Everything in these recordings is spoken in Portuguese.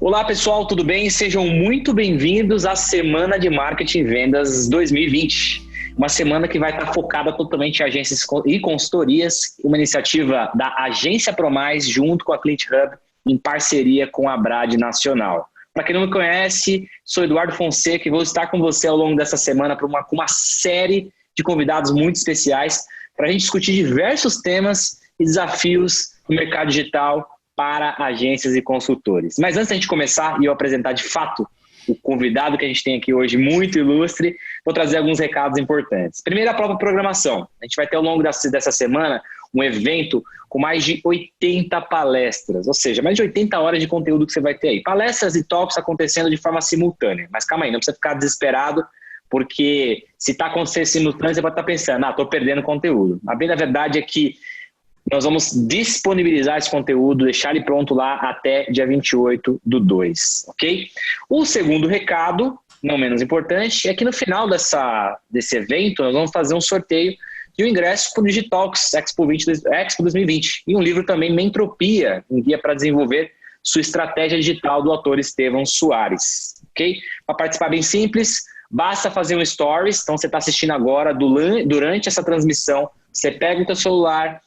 Olá pessoal, tudo bem? Sejam muito bem-vindos à Semana de Marketing e Vendas 2020. Uma semana que vai estar focada totalmente em agências e consultorias, uma iniciativa da Agência ProMais junto com a Client Hub, em parceria com a Brad Nacional. Para quem não me conhece, sou Eduardo Fonseca e vou estar com você ao longo dessa semana com uma série de convidados muito especiais para a gente discutir diversos temas e desafios no mercado digital para agências e consultores. Mas antes da gente começar e eu apresentar de fato o convidado que a gente tem aqui hoje, muito ilustre, vou trazer alguns recados importantes. Primeiro, a própria programação. A gente vai ter ao longo dessa semana um evento com mais de 80 palestras, ou seja, mais de 80 horas de conteúdo que você vai ter aí. Palestras e talks acontecendo de forma simultânea. Mas calma aí, não precisa ficar desesperado, porque se está acontecendo simultâneo, você vai estar pensando, estou perdendo conteúdo. A bem da verdade é que nós vamos disponibilizar esse conteúdo, deixar ele pronto lá até dia 28/2, ok? O segundo recado, não menos importante, é que no final desse evento nós vamos fazer um sorteio de um ingresso para o Digitalks Expo 2020 e um livro também, Mentropia, um guia para desenvolver sua estratégia digital do autor Estevão Soares, ok? Para participar bem simples, basta fazer um stories, então você está assistindo agora, durante essa transmissão, você pega o seu celular,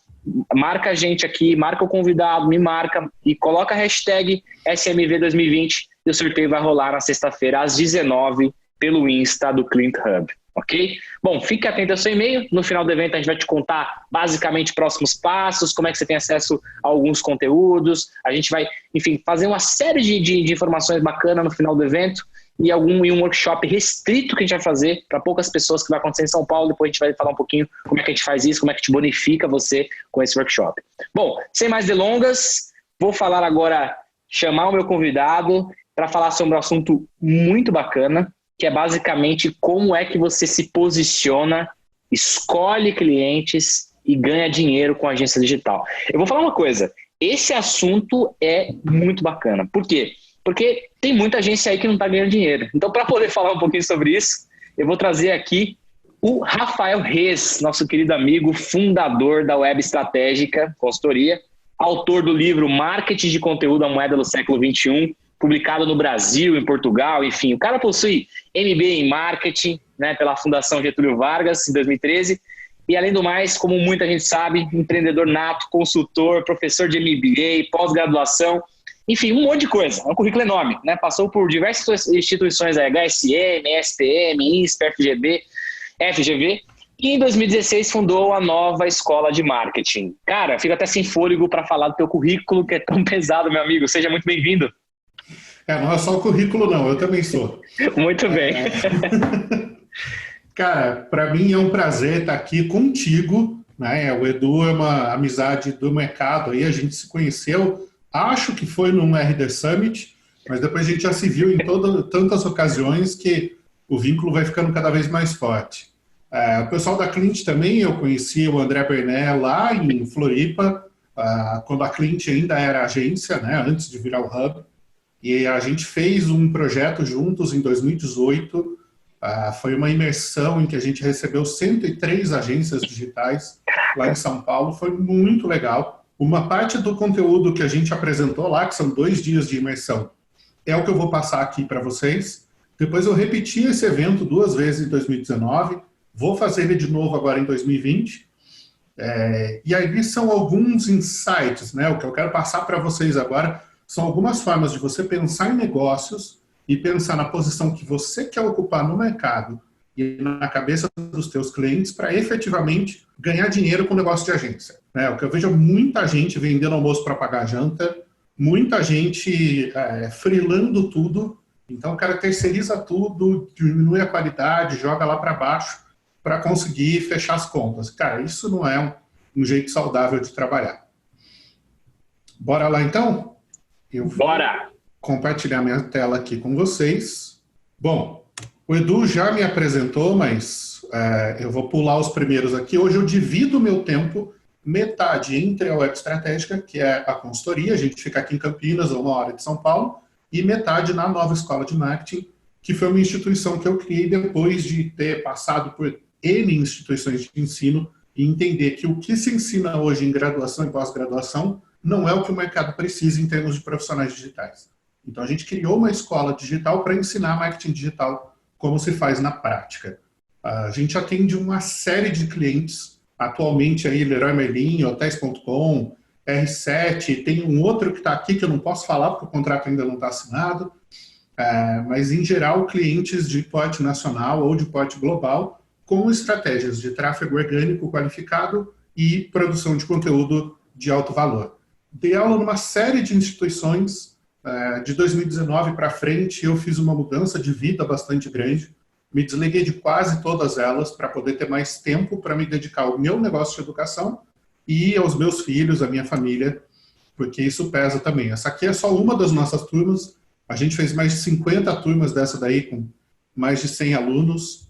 marca a gente aqui, marca o convidado, me marca e coloca a hashtag SMV 2020 e o sorteio vai rolar na sexta-feira às 19h pelo Insta do Client Hub, ok? Bom, fique atento ao seu e-mail, no final do evento a gente vai te contar basicamente próximos passos, como é que você tem acesso a alguns conteúdos, a gente vai, enfim, fazer uma série de informações bacanas no final do evento e um workshop restrito que a gente vai fazer para poucas pessoas que vai acontecer em São Paulo. Depois a gente vai falar um pouquinho como é que a gente faz isso, como é que a gente bonifica você com esse workshop. Bom, sem mais delongas, vou falar agora, chamar o meu convidado para falar sobre um assunto muito bacana, que é basicamente como é que você se posiciona, escolhe clientes e ganha dinheiro com a agência digital. Eu vou falar uma coisa, esse assunto é muito bacana. Por quê? Porque tem muita agência aí que não está ganhando dinheiro. Então, para poder falar um pouquinho sobre isso, eu vou trazer aqui o Rafael Rez, nosso querido amigo, fundador da Web Estratégica Consultoria, autor do livro Marketing de Conteúdo, a Moeda do Século XXI, publicado no Brasil, em Portugal, enfim. O cara possui MBA em Marketing, né, pela Fundação Getúlio Vargas, em 2013, e além do mais, como muita gente sabe, empreendedor nato, consultor, professor de MBA, pós-graduação, enfim, um monte de coisa, é um currículo enorme, né? Passou por diversas instituições, HSM, SPM, INSPE, FGV, e em 2016 fundou a Nova Escola de Marketing. Cara, fico até sem fôlego para falar do teu currículo, que é tão pesado, meu amigo. Seja muito bem-vindo. Não é só o currículo, não, eu também sou. Muito bem. Cara, para mim é um prazer estar aqui contigo, né? O Edu é uma amizade do mercado, aí a gente se conheceu. Acho que foi num RD Summit, mas depois a gente já se viu em tantas ocasiões que o vínculo vai ficando cada vez mais forte. O pessoal da Clint também, eu conheci o André Bernet lá em Floripa, quando a Clint ainda era agência, né, antes de virar o Hub, e a gente fez um projeto juntos em 2018, foi uma imersão em que a gente recebeu 103 agências digitais lá em São Paulo, foi muito legal. Uma parte do conteúdo que a gente apresentou lá, que são 2 dias de imersão, é o que eu vou passar aqui para vocês. Depois eu repeti esse evento 2 vezes em 2019, vou fazer ele de novo agora em 2020. E aí são alguns insights, né? O que eu quero passar para vocês agora são algumas formas de você pensar em negócios e pensar na posição que você quer ocupar no mercado e na cabeça dos teus clientes para efetivamente ganhar dinheiro com o negócio de agência. O que eu vejo é muita gente vendendo almoço para pagar janta, muita gente freelando tudo, então o cara terceiriza tudo, diminui a qualidade, joga lá para baixo para conseguir fechar as contas. Cara, isso não é um jeito saudável de trabalhar. Bora lá então? Bora! Compartilhar minha tela aqui com vocês. Bom, o Edu já me apresentou, mas eu vou pular os primeiros aqui. Hoje eu divido o meu tempo, metade entre a Web Estratégica, que é a consultoria, a gente fica aqui em Campinas, a 1 hora de São Paulo, e metade na Nova Escola de Marketing, que foi uma instituição que eu criei depois de ter passado por N instituições de ensino e entender que o que se ensina hoje em graduação e pós-graduação não é o que o mercado precisa em termos de profissionais digitais. Então, a gente criou uma escola digital para ensinar marketing digital como se faz na prática. A gente atende uma série de clientes, atualmente aí Leroy Merlin, Hotels.com, R7, tem um outro que está aqui que eu não posso falar porque o contrato ainda não está assinado, mas em geral clientes de porte nacional ou de porte global com estratégias de tráfego orgânico qualificado e produção de conteúdo de alto valor. Dei aula numa série de instituições, de 2019 para frente eu fiz uma mudança de vida bastante grande, me desliguei de quase todas elas para poder ter mais tempo para me dedicar ao meu negócio de educação e aos meus filhos, à minha família, porque isso pesa também. Essa aqui é só uma das nossas turmas, a gente fez mais de 50 turmas dessa daí, com mais de 100 alunos.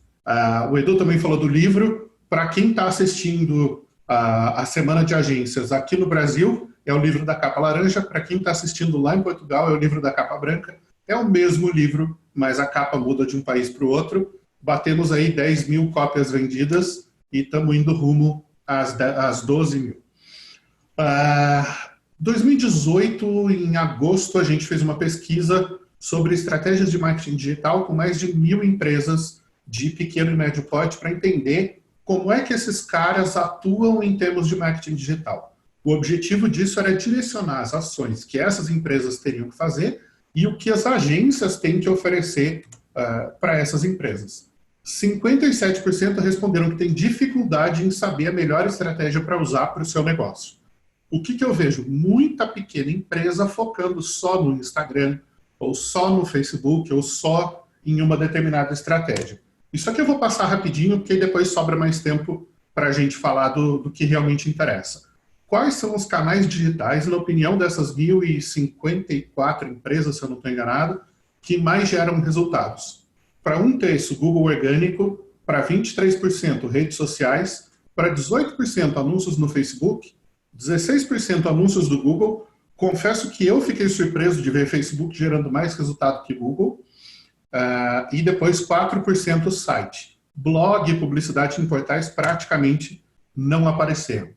O Edu também falou do livro. Para quem está assistindo a Semana de Agências aqui no Brasil, é o livro da capa laranja. Para quem está assistindo lá em Portugal, é o livro da capa branca. É o mesmo livro, mas a capa muda de um país para o outro. Batemos aí 10 mil cópias vendidas e estamos indo rumo às 12 mil. 2018, em agosto, a gente fez uma pesquisa sobre estratégias de marketing digital com mais de 1.000 empresas de pequeno e médio porte para entender como é que esses caras atuam em termos de marketing digital. O objetivo disso era direcionar as ações que essas empresas teriam que fazer e o que as agências têm que oferecer para essas empresas. 57% responderam que têm dificuldade em saber a melhor estratégia para usar para o seu negócio. O que eu vejo? Muita pequena empresa focando só no Instagram, ou só no Facebook, ou só em uma determinada estratégia. Isso aqui eu vou passar rapidinho, porque depois sobra mais tempo para a gente falar do que realmente interessa. Quais são os canais digitais, na opinião dessas 1.054 empresas, se eu não estou enganado, que mais geram resultados? Para 1/3, Google orgânico, para 23%, redes sociais, para 18%, anúncios no Facebook, 16% anúncios do Google. Confesso que eu fiquei surpreso de ver Facebook gerando mais resultado que Google. E depois 4% site. Blog e publicidade em portais praticamente não apareceram.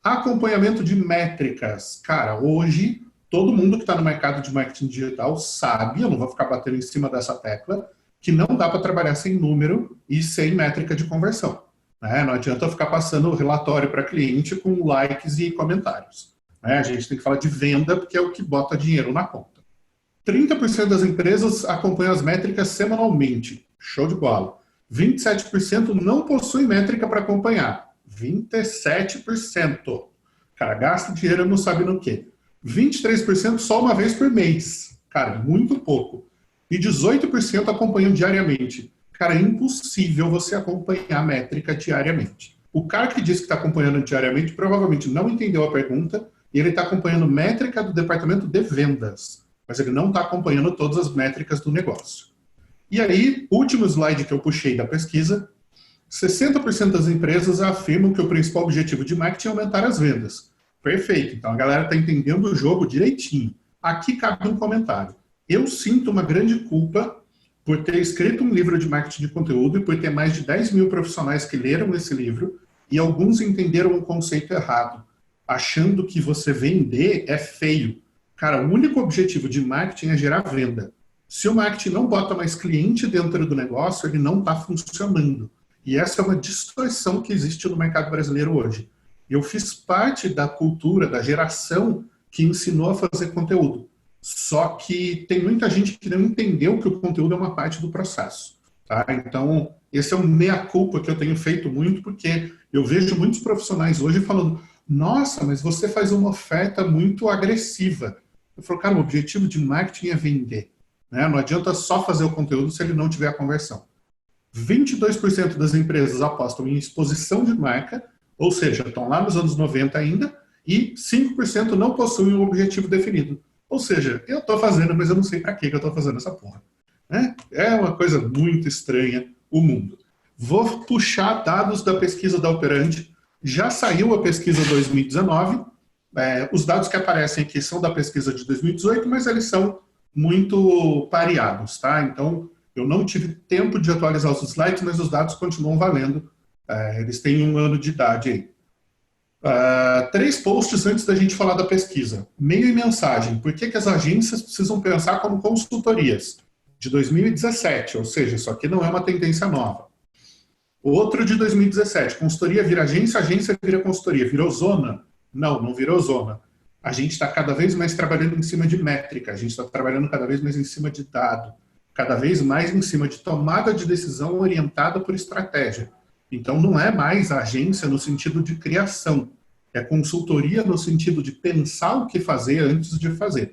Acompanhamento de métricas. Cara, hoje todo mundo que está no mercado de marketing digital sabe, eu não vou ficar batendo em cima dessa tecla, que não dá para trabalhar sem número e sem métrica de conversão. Não adianta eu ficar passando o relatório para cliente com likes e comentários. A gente tem que falar de venda, porque é o que bota dinheiro na conta. 30% das empresas acompanham as métricas semanalmente. Show de bola. 27% não possuem métrica para acompanhar. 27%. Cara, gasta dinheiro não sabe no quê. 23% só uma vez por mês. Cara, muito pouco. E 18% acompanham diariamente. Cara, é impossível você acompanhar a métrica diariamente. O cara que disse que está acompanhando diariamente provavelmente não entendeu a pergunta e ele está acompanhando métrica do departamento de vendas, mas ele não está acompanhando todas as métricas do negócio. E aí, último slide que eu puxei da pesquisa, 60% das empresas afirmam que o principal objetivo de marketing é aumentar as vendas. Perfeito, então a galera está entendendo o jogo direitinho. Aqui cabe um comentário. Eu sinto uma grande culpa por ter escrito um livro de marketing de conteúdo e por ter mais de 10 mil profissionais que leram esse livro e alguns entenderam o conceito errado, achando que você vender é feio. Cara, o único objetivo de marketing é gerar venda. Se o marketing não bota mais cliente dentro do negócio, ele não está funcionando. E essa é uma distorção que existe no mercado brasileiro hoje. Eu fiz parte da cultura, da geração que ensinou a fazer conteúdo. Só que tem muita gente que não entendeu que o conteúdo é uma parte do processo. Tá? Então, esse é um meia-culpa que eu tenho feito muito, porque eu vejo muitos profissionais hoje falando: nossa, mas você faz uma oferta muito agressiva. Eu falo, cara, o objetivo de marketing é vender. Não adianta só fazer o conteúdo se ele não tiver a conversão. 22% das empresas apostam em exposição de marca, ou seja, estão lá nos anos 90 ainda, e 5% não possuem um objetivo definido. Ou seja, eu estou fazendo, mas eu não sei para que eu estou fazendo essa porra. É uma coisa muito estranha o mundo. Vou puxar dados da pesquisa da Operante. Já saiu a pesquisa 2019. Os dados que aparecem aqui são da pesquisa de 2018, mas eles são muito pareados, tá? Então, eu não tive tempo de atualizar os slides, mas os dados continuam valendo. Eles têm 1 ano de idade aí. 3 posts antes da gente falar da pesquisa. Meio e mensagem. Por que as agências precisam pensar como consultorias? De 2017, ou seja, isso aqui não é uma tendência nova. Outro de 2017, consultoria vira agência, agência vira consultoria. Virou zona? Não, não virou zona. A gente está cada vez mais trabalhando em cima de métrica, a gente está trabalhando cada vez mais em cima de dado, cada vez mais em cima de tomada de decisão orientada por estratégia. Então, não é mais agência no sentido de criação, é consultoria no sentido de pensar o que fazer antes de fazer.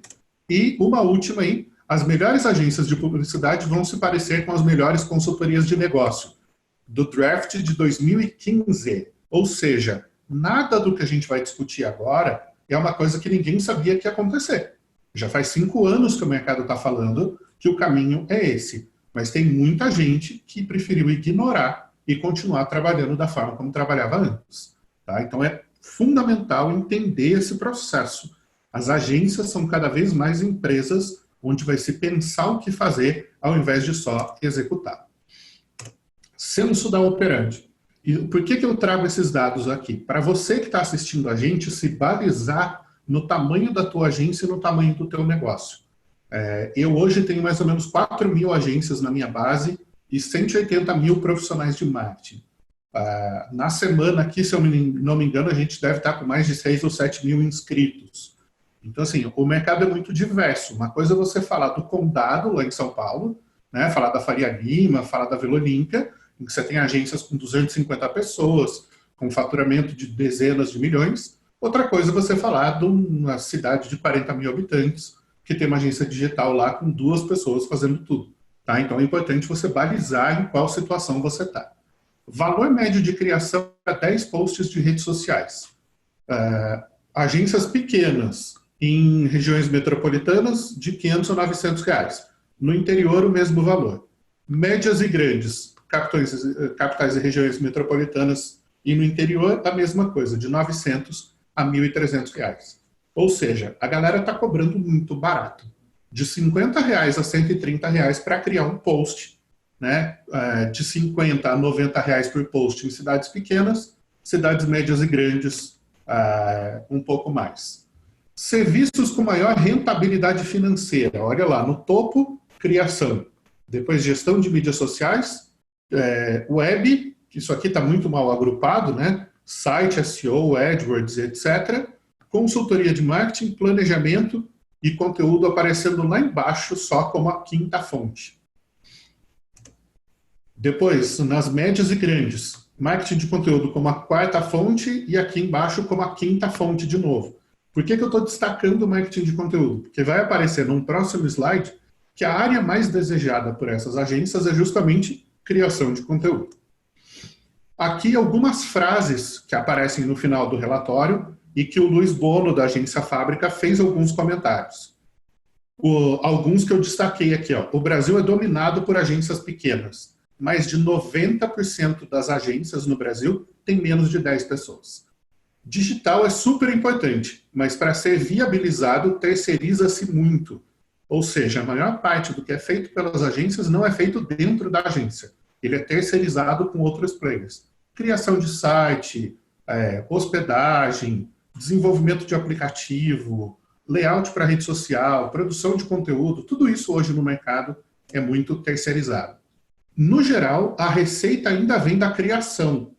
E uma última aí, as melhores agências de publicidade vão se parecer com as melhores consultorias de negócio, do draft de 2015. Ou seja, nada do que a gente vai discutir agora é uma coisa que ninguém sabia que ia acontecer. Já faz 5 anos que o mercado está falando que o caminho é esse. Mas tem muita gente que preferiu ignorar e continuar trabalhando da forma como trabalhava antes. Tá? Então é fundamental entender esse processo. As agências são cada vez mais empresas onde vai se pensar o que fazer ao invés de só executar. Censo da operandi. E por que eu trago esses dados aqui? Para você que está assistindo a gente se balizar no tamanho da tua agência e no tamanho do teu negócio. Eu hoje tenho mais ou menos 4.000 agências na minha base e 180 mil profissionais de marketing. Na semana aqui, se eu não me engano, a gente deve estar com mais de 6 ou 7 mil inscritos. Então, assim, o mercado é muito diverso. Uma coisa é você falar do Condado, lá em São Paulo, né, falar da Faria Lima, falar da Vila Olímpia, em que você tem agências com 250 pessoas, com faturamento de dezenas de milhões. Outra coisa é você falar de uma cidade de 40 mil habitantes, que tem uma agência digital lá com 2 pessoas fazendo tudo. Tá? Então é importante você balizar em qual situação você está. Valor médio de criação é 10 posts de redes sociais. Agências pequenas em regiões metropolitanas de 500 a 900 reais. No interior, o mesmo valor. Médias e grandes, capitais e regiões metropolitanas e no interior, a mesma coisa, de 900 a 1.300 reais. Ou seja, a galera está cobrando muito barato. De 50 reais a 130 reais para criar um post, né? De 50 a 90 reais por post em cidades pequenas, cidades médias e grandes, um pouco mais. Serviços com maior rentabilidade financeira. Olha lá, no topo, criação. Depois, gestão de mídias sociais, web, que isso aqui está muito mal agrupado, né? Site, SEO, AdWords, etc. Consultoria de marketing, planejamento e conteúdo aparecendo lá embaixo só como a quinta fonte. Depois, nas médias e grandes, marketing de conteúdo como a quarta fonte e aqui embaixo como a quinta fonte de novo. Por que eu estou destacando o marketing de conteúdo? Porque vai aparecer num próximo slide que a área mais desejada por essas agências é justamente criação de conteúdo. Aqui algumas frases que aparecem no final do relatório e que o Luiz Bono, da agência Fábrica, fez alguns comentários. Alguns que eu destaquei aqui. O Brasil é dominado por agências pequenas. Mais de 90% das agências no Brasil tem menos de 10 pessoas. Digital é super importante, mas para ser viabilizado, terceiriza-se muito. Ou seja, a maior parte do que é feito pelas agências não é feito dentro da agência. Ele é terceirizado com outros players. Criação de site, hospedagem, desenvolvimento de aplicativo, layout para rede social, produção de conteúdo, tudo isso hoje no mercado é muito terceirizado. No geral, a receita ainda vem da criação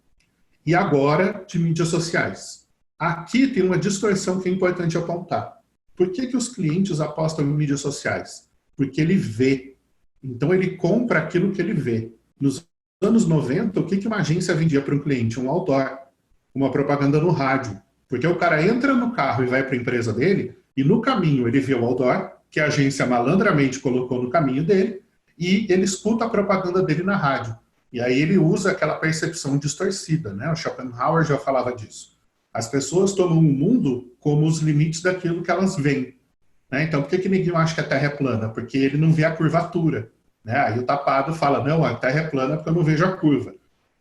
e agora de mídias sociais. Aqui tem uma distorção que é importante apontar. Por que os clientes apostam em mídias sociais? Porque ele vê. Então ele compra aquilo que ele vê. Nos anos 90, o que uma agência vendia para um cliente? Um outdoor, uma propaganda no rádio. Porque o cara entra no carro e vai para a empresa dele, e no caminho ele vê o outdoor, que a agência malandramente colocou no caminho dele, e ele escuta a propaganda dele na rádio. E aí ele usa aquela percepção distorcida, né? O Schopenhauer já falava disso. As pessoas tomam o mundo como os limites daquilo que elas veem. Né? Então, por que ninguém acha que a Terra é plana? Porque ele não vê a curvatura. Né? Aí o tapado fala, não, a Terra é plana porque eu não vejo a curva.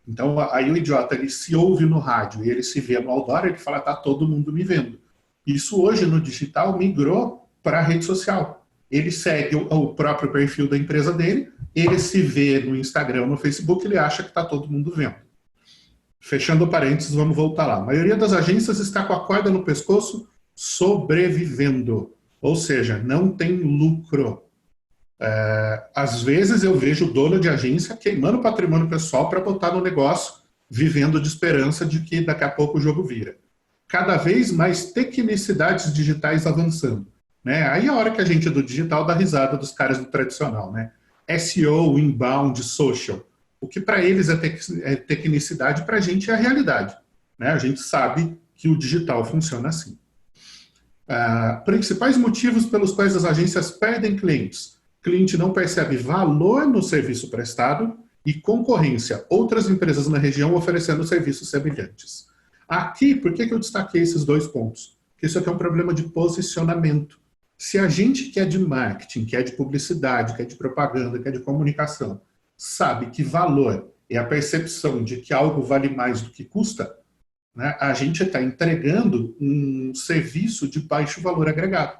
Então, aí o idiota, ele se ouve no rádio e ele se vê no outdoor, ele fala, tá todo mundo me vendo. Isso hoje no digital migrou para a rede social. Ele segue o próprio perfil da empresa dele, ele se vê no Instagram, no Facebook, ele acha que está todo mundo vendo. Fechando parênteses, vamos voltar lá. A maioria das agências está com a corda no pescoço, sobrevivendo. Ou seja, não tem lucro. Às vezes eu vejo o dono de agência queimando patrimônio pessoal para botar no negócio, vivendo de esperança de que daqui a pouco o jogo vira. Cada vez mais tecnicidades digitais avançando. Né? Aí é a hora que a gente do digital dá risada dos caras do tradicional. Né? SEO, inbound, social. O que para eles é tecnicidade, para a gente é a realidade. Né? A gente sabe que o digital funciona assim. Principais motivos pelos quais as agências perdem clientes. Cliente não percebe valor no serviço prestado e concorrência. Outras empresas na região oferecendo serviços semelhantes. Aqui, por que eu destaquei esses 2 pontos? Porque isso aqui é um problema de posicionamento. Se a gente que é de marketing, que é de publicidade, que é de propaganda, que é de comunicação, sabe que valor é a percepção de que algo vale mais do que custa, né, a gente está entregando um serviço de baixo valor agregado.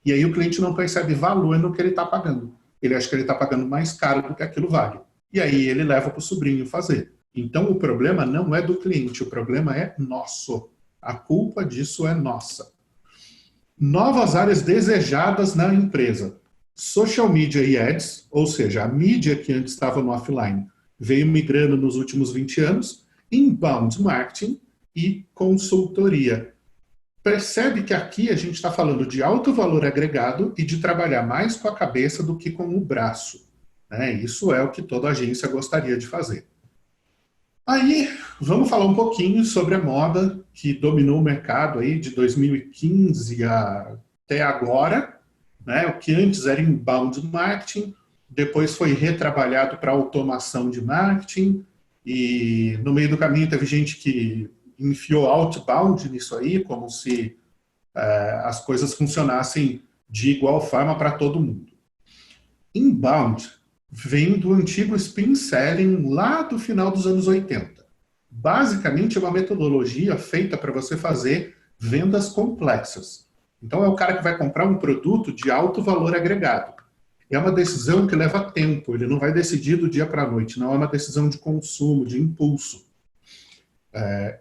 E aí o cliente não percebe valor no que ele está pagando. Ele acha que ele está pagando mais caro do que aquilo vale. E aí ele leva para o sobrinho fazer. Então o problema não é do cliente, o problema é nosso. A culpa disso é nossa. Novas áreas desejadas na empresa. Social media e ads, ou seja, a mídia que antes estava no offline, veio migrando nos últimos 20 anos, inbound marketing e consultoria. Percebe que aqui a gente está falando de alto valor agregado e de trabalhar mais com a cabeça do que com o braço. Né? Isso é o que toda agência gostaria de fazer. Aí, vamos falar um pouquinho sobre a moda que dominou o mercado aí de 2015 até agora, né? O que antes era inbound marketing, depois foi retrabalhado para automação de marketing, e no meio do caminho teve gente que enfiou outbound nisso aí, como se as coisas funcionassem de igual forma para todo mundo. Inbound vem do antigo spin selling lá do final dos anos 80. Basicamente é uma metodologia feita para você fazer vendas complexas. Então é o cara que vai comprar um produto de alto valor agregado. É uma decisão que leva tempo, ele não vai decidir do dia para a noite, não é uma decisão de consumo, de impulso.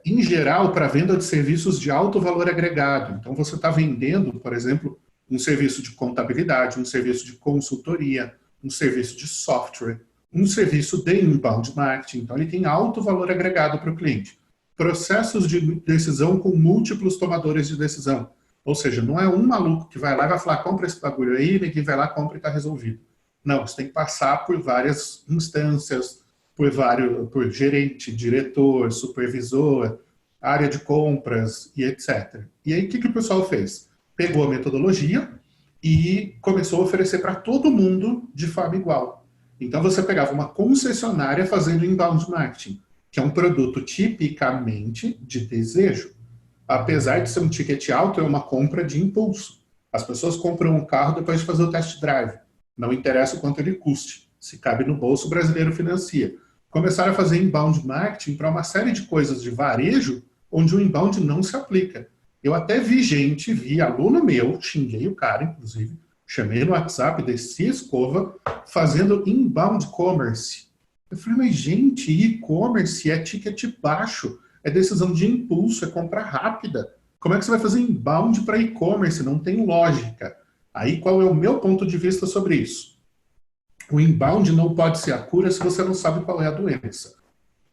Em geral, para venda de serviços de alto valor agregado. Então você está vendendo, por exemplo, um serviço de contabilidade, um serviço de consultoria, um serviço de software, um serviço de inbound marketing. Então, ele tem alto valor agregado para o cliente. Processos de decisão com múltiplos tomadores de decisão. Ou seja, não é um maluco que vai lá e vai falar, compra esse bagulho aí, ninguém vai lá, compra e está resolvido. Não, você tem que passar por várias instâncias, por gerente, diretor, supervisor, área de compras e etc. E aí, o que o pessoal fez? Pegou a metodologia e começou a oferecer para todo mundo de forma igual. Então você pegava uma concessionária fazendo inbound marketing, que é um produto tipicamente de desejo. Apesar de ser um ticket alto, é uma compra de impulso. As pessoas compram um carro depois de fazer o test drive. Não interessa o quanto ele custe. Se cabe no bolso, o brasileiro financia. Começaram a fazer inbound marketing para uma série de coisas de varejo onde o inbound não se aplica. Eu até vi aluno meu, xinguei o cara, inclusive, chamei no WhatsApp, desci a escova, fazendo inbound commerce. Eu falei, mas gente, e-commerce é ticket baixo, é decisão de impulso, é compra rápida. Como é que você vai fazer inbound para e-commerce? Não tem lógica. Aí qual é o meu ponto de vista sobre isso? O inbound não pode ser a cura se você não sabe qual é a doença.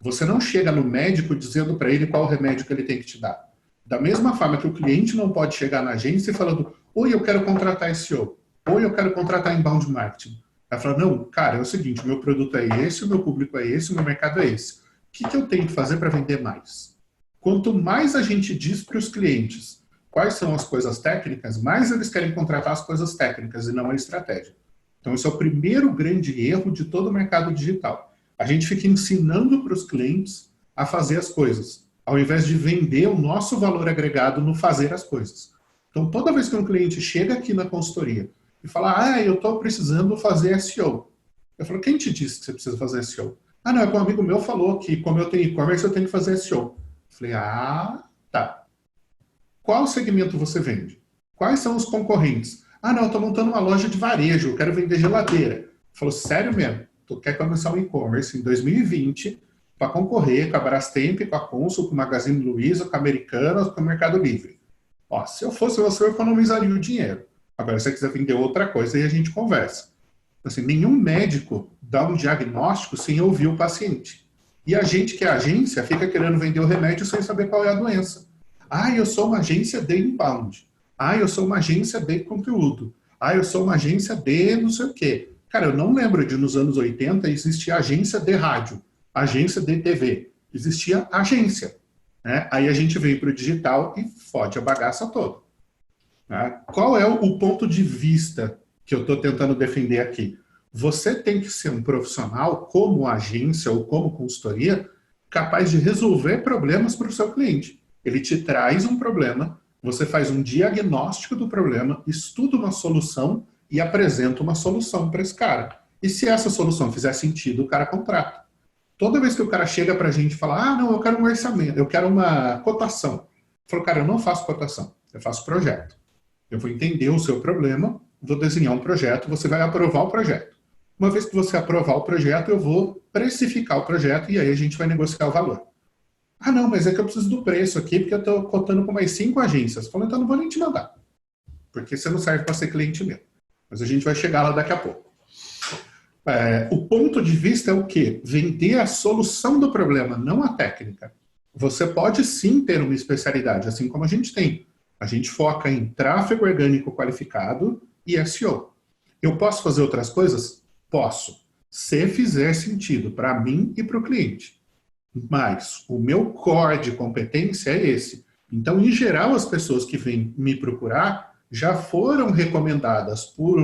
Você não chega no médico dizendo para ele qual o remédio que ele tem que te dar. Da mesma forma que o cliente não pode chegar na agência falando, oi, eu quero contratar SEO, oi, eu quero contratar inbound marketing. Ela fala, não, cara, é o seguinte, o meu produto é esse, o meu público é esse, o meu mercado é esse. O que eu tenho que fazer para vender mais? Quanto mais a gente diz para os clientes quais são as coisas técnicas, mais eles querem contratar as coisas técnicas e não a estratégia. Então, esse é o primeiro grande erro de todo o mercado digital. A gente fica ensinando para os clientes a fazer as coisas, ao invés de vender o nosso valor agregado no fazer as coisas. Então, toda vez que um cliente chega aqui na consultoria e fala, eu estou precisando fazer SEO. Eu falo, quem te disse que você precisa fazer SEO? Não, é que um amigo meu falou que como eu tenho e-commerce, eu tenho que fazer SEO. Eu falei, tá. Qual segmento você vende? Quais são os concorrentes? Não, eu estou montando uma loja de varejo, eu quero vender geladeira. Falou, sério mesmo? Tu quer começar um e-commerce em 2020 para concorrer com a Brastemp, com a Consul, com o Magazine Luiza, com a Americanas, com o Mercado Livre. Ó, se eu fosse você, eu economizaria o dinheiro. Agora, se você quiser vender outra coisa, aí a gente conversa. Assim, nenhum médico dá um diagnóstico sem ouvir o paciente. E a gente, que é agência, fica querendo vender o remédio sem saber qual é a doença. Ah, eu sou uma agência de inbound. Ah, eu sou uma agência de conteúdo. Ah, eu sou uma agência de não sei o quê. Cara, eu não lembro de nos anos 80 existia agência de rádio, agência de TV. Existia agência. Né? Aí a gente veio para o digital e fode a bagaça toda. Né? Qual é o ponto de vista que eu estou tentando defender aqui? Você tem que ser um profissional, como agência ou como consultoria, capaz de resolver problemas para o seu cliente. Ele te traz um problema, você faz um diagnóstico do problema, estuda uma solução e apresenta uma solução para esse cara. E se essa solução fizer sentido, o cara contrata. Toda vez que o cara chega para a gente e fala, ah, não, eu quero um orçamento, eu quero uma cotação. Eu falo, cara, eu não faço cotação, eu faço projeto. Eu vou entender o seu problema, vou desenhar um projeto, você vai aprovar o projeto. Uma vez que você aprovar o projeto, eu vou precificar o projeto e aí a gente vai negociar o valor. Ah, não, mas é que eu preciso do preço aqui porque eu estou cotando com mais 5 agências. Eu falo, então não vou nem te mandar, porque você não serve para ser cliente meu. Mas a gente vai chegar lá daqui a pouco. O ponto de vista é o quê? Vender a solução do problema, não a técnica. Você pode sim ter uma especialidade, assim como a gente tem. A gente foca em tráfego orgânico qualificado e SEO. Eu posso fazer outras coisas? Posso. Se fizer sentido para mim e para o cliente. Mas o meu core de competência é esse. Então, em geral, as pessoas que vêm me procurar já foram recomendadas por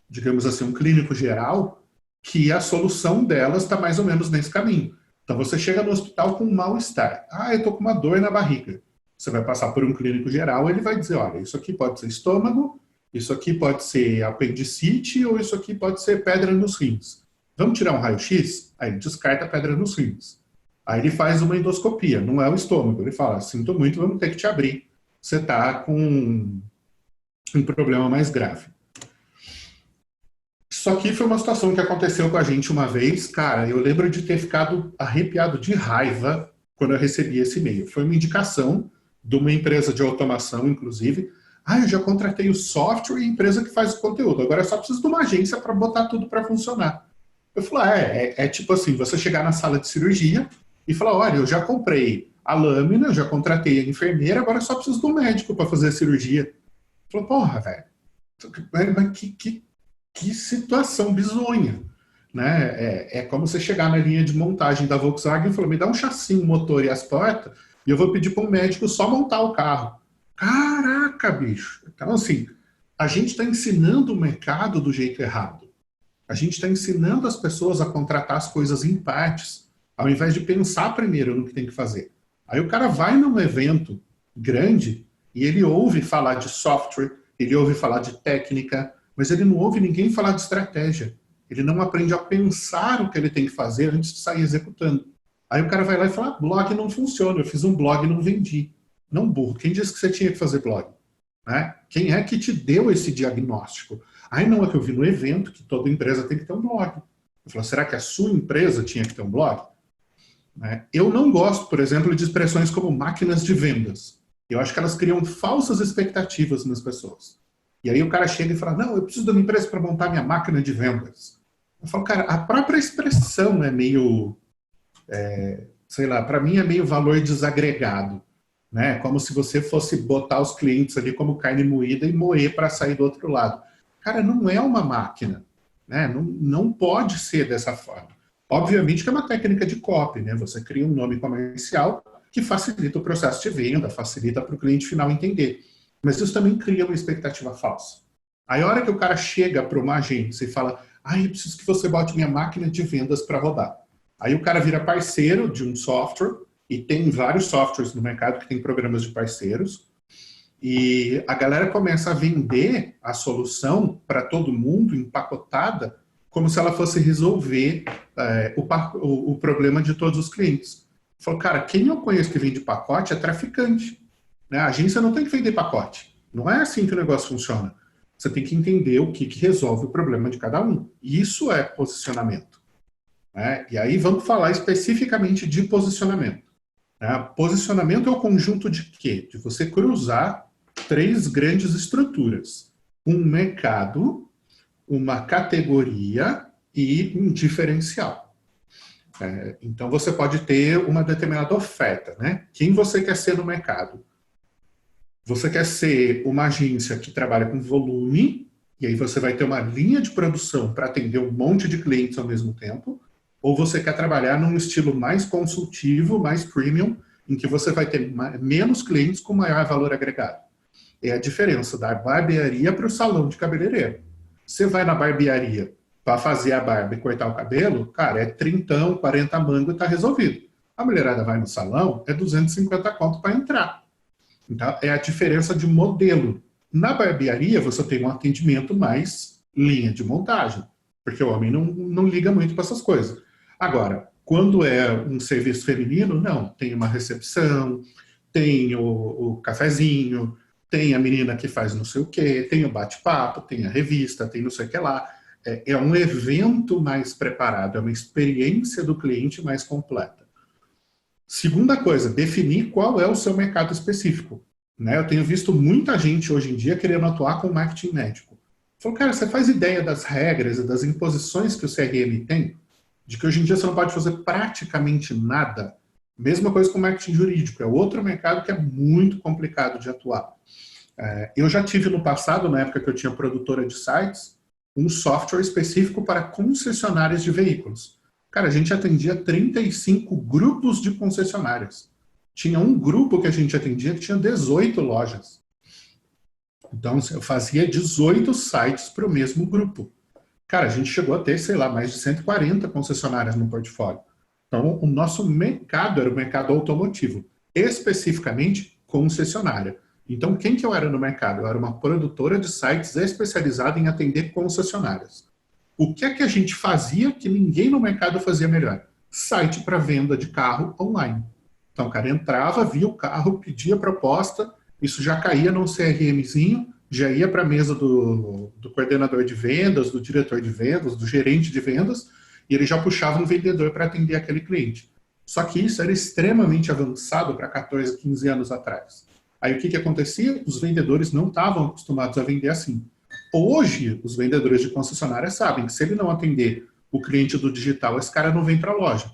digamos assim, um clínico geral, que a solução delas está mais ou menos nesse caminho. Então, você chega no hospital com um mal-estar. Ah, eu estou com uma dor na barriga. Você vai passar por um clínico geral, ele vai dizer, olha, isso aqui pode ser estômago, isso aqui pode ser apendicite, ou isso aqui pode ser pedra nos rins. Vamos tirar um raio-x? Aí ele descarta a pedra nos rins. Aí ele faz uma endoscopia, não é o estômago. Ele fala, sinto muito, vamos ter que te abrir. Você está com um problema mais grave. Isso aqui foi uma situação que aconteceu com a gente uma vez. Cara, eu lembro de ter ficado arrepiado de raiva quando eu recebi esse e-mail. Foi uma indicação de uma empresa de automação, inclusive. Ah, eu já contratei o software e a empresa que faz o conteúdo. Agora eu só preciso de uma agência para botar tudo para funcionar. Eu falei, é tipo assim, você chegar na sala de cirurgia e falar, olha, eu já comprei a lâmina, eu já contratei a enfermeira, agora eu só preciso de um médico para fazer a cirurgia. Eu falei, porra, velho, mas que situação bizonha. Né? É como você chegar na linha de montagem da Volkswagen e falar, me dá um chassi, um motor e as portas, e eu vou pedir para um médico só montar o carro. Caraca, bicho! Então, assim, a gente está ensinando o mercado do jeito errado. A gente está ensinando as pessoas a contratar as coisas em partes, ao invés de pensar primeiro no que tem que fazer. Aí o cara vai num evento grande e ele ouve falar de software, ele ouve falar de técnica, mas ele não ouve ninguém falar de estratégia. Ele não aprende a pensar o que ele tem que fazer antes de sair executando. Aí o cara vai lá e fala, blog não funciona, eu fiz um blog e não vendi. Não, burro, quem disse que você tinha que fazer blog? Né? Quem é que te deu esse diagnóstico? Aí não, é que eu vi no evento que toda empresa tem que ter um blog. Eu falo, será que a sua empresa tinha que ter um blog? Né? Eu não gosto, por exemplo, de expressões como máquinas de vendas. Eu acho que elas criam falsas expectativas nas pessoas. E aí o cara chega e fala, não, eu preciso de uma empresa para montar minha máquina de vendas. Eu falo, cara, a própria expressão é meio, sei lá, para mim é meio valor desagregado. Né? Como se você fosse botar os clientes ali como carne moída e moer para sair do outro lado. Cara, não é uma máquina. Né? Não pode ser dessa forma. Obviamente que é uma técnica de copy. Né? Você cria um nome comercial que facilita o processo de venda, facilita para o cliente final entender. Mas isso também cria uma expectativa falsa. Aí a hora que o cara chega para uma agência e fala, eu preciso que você bote minha máquina de vendas para rodar. Aí o cara vira parceiro de um software, e tem vários softwares no mercado que tem programas de parceiros, e a galera começa a vender a solução para todo mundo, empacotada, como se ela fosse resolver o problema de todos os clientes. Falou, cara, quem eu conheço que vende pacote é traficante. Né? A agência não tem que vender pacote. Não é assim que o negócio funciona. Você tem que entender o que resolve o problema de cada um. E isso é posicionamento. né? E aí vamos falar especificamente de posicionamento. Né? Posicionamento é o conjunto de quê? De você cruzar três grandes estruturas. Um mercado, uma categoria e um diferencial. Então você pode ter uma determinada oferta, né? Quem você quer ser no mercado? Você quer ser uma agência que trabalha com volume, e aí você vai ter uma linha de produção para atender um monte de clientes ao mesmo tempo, ou você quer trabalhar num estilo mais consultivo, mais premium, em que você vai ter menos clientes com maior valor agregado. É a diferença da barbearia para o salão de cabeleireiro. Você vai na barbearia para fazer a barba e cortar o cabelo, cara, é 30, 40 mango e está resolvido. A mulherada vai no salão, é 250 conto para entrar. Então, é a diferença de modelo. Na barbearia, você tem um atendimento mais linha de montagem, porque o homem não liga muito para essas coisas. Agora, quando é um serviço feminino, não. Tem uma recepção, tem o cafezinho, tem a menina que faz não sei o quê, tem o bate-papo, tem a revista, tem não sei o que lá. É um evento mais preparado, é uma experiência do cliente mais completa. Segunda coisa, definir qual é o seu mercado específico. Né? Eu tenho visto muita gente hoje em dia querendo atuar com marketing médico. Falou, cara, você faz ideia das regras e das imposições que o CRM tem? De que hoje em dia você não pode fazer praticamente nada? Mesma coisa com marketing jurídico. É outro mercado que é muito complicado de atuar. Eu já tive no passado, na época que eu tinha produtora de sites, um software específico para concessionárias de veículos. Cara, a gente atendia 35 grupos de concessionárias. Tinha um grupo que a gente atendia que tinha 18 lojas. Então, eu fazia 18 sites para o mesmo grupo. Cara, a gente chegou a ter, sei lá, mais de 140 concessionárias no portfólio. Então, o nosso mercado era o mercado automotivo, especificamente concessionária. Então, quem que eu era no mercado? Eu era uma produtora de sites especializada em atender concessionárias. O que é que a gente fazia que ninguém no mercado fazia melhor? Site para venda de carro online. Então, o cara entrava, via o carro, pedia proposta, isso já caía num CRMzinho, já ia para a mesa do coordenador de vendas, do diretor de vendas, do gerente de vendas, e ele já puxava um vendedor para atender aquele cliente. Só que isso era extremamente avançado para 14, 15 anos atrás. Aí o que acontecia? Os vendedores não estavam acostumados a vender assim. Hoje, os vendedores de concessionária sabem que se ele não atender o cliente do digital, esse cara não vem para a loja.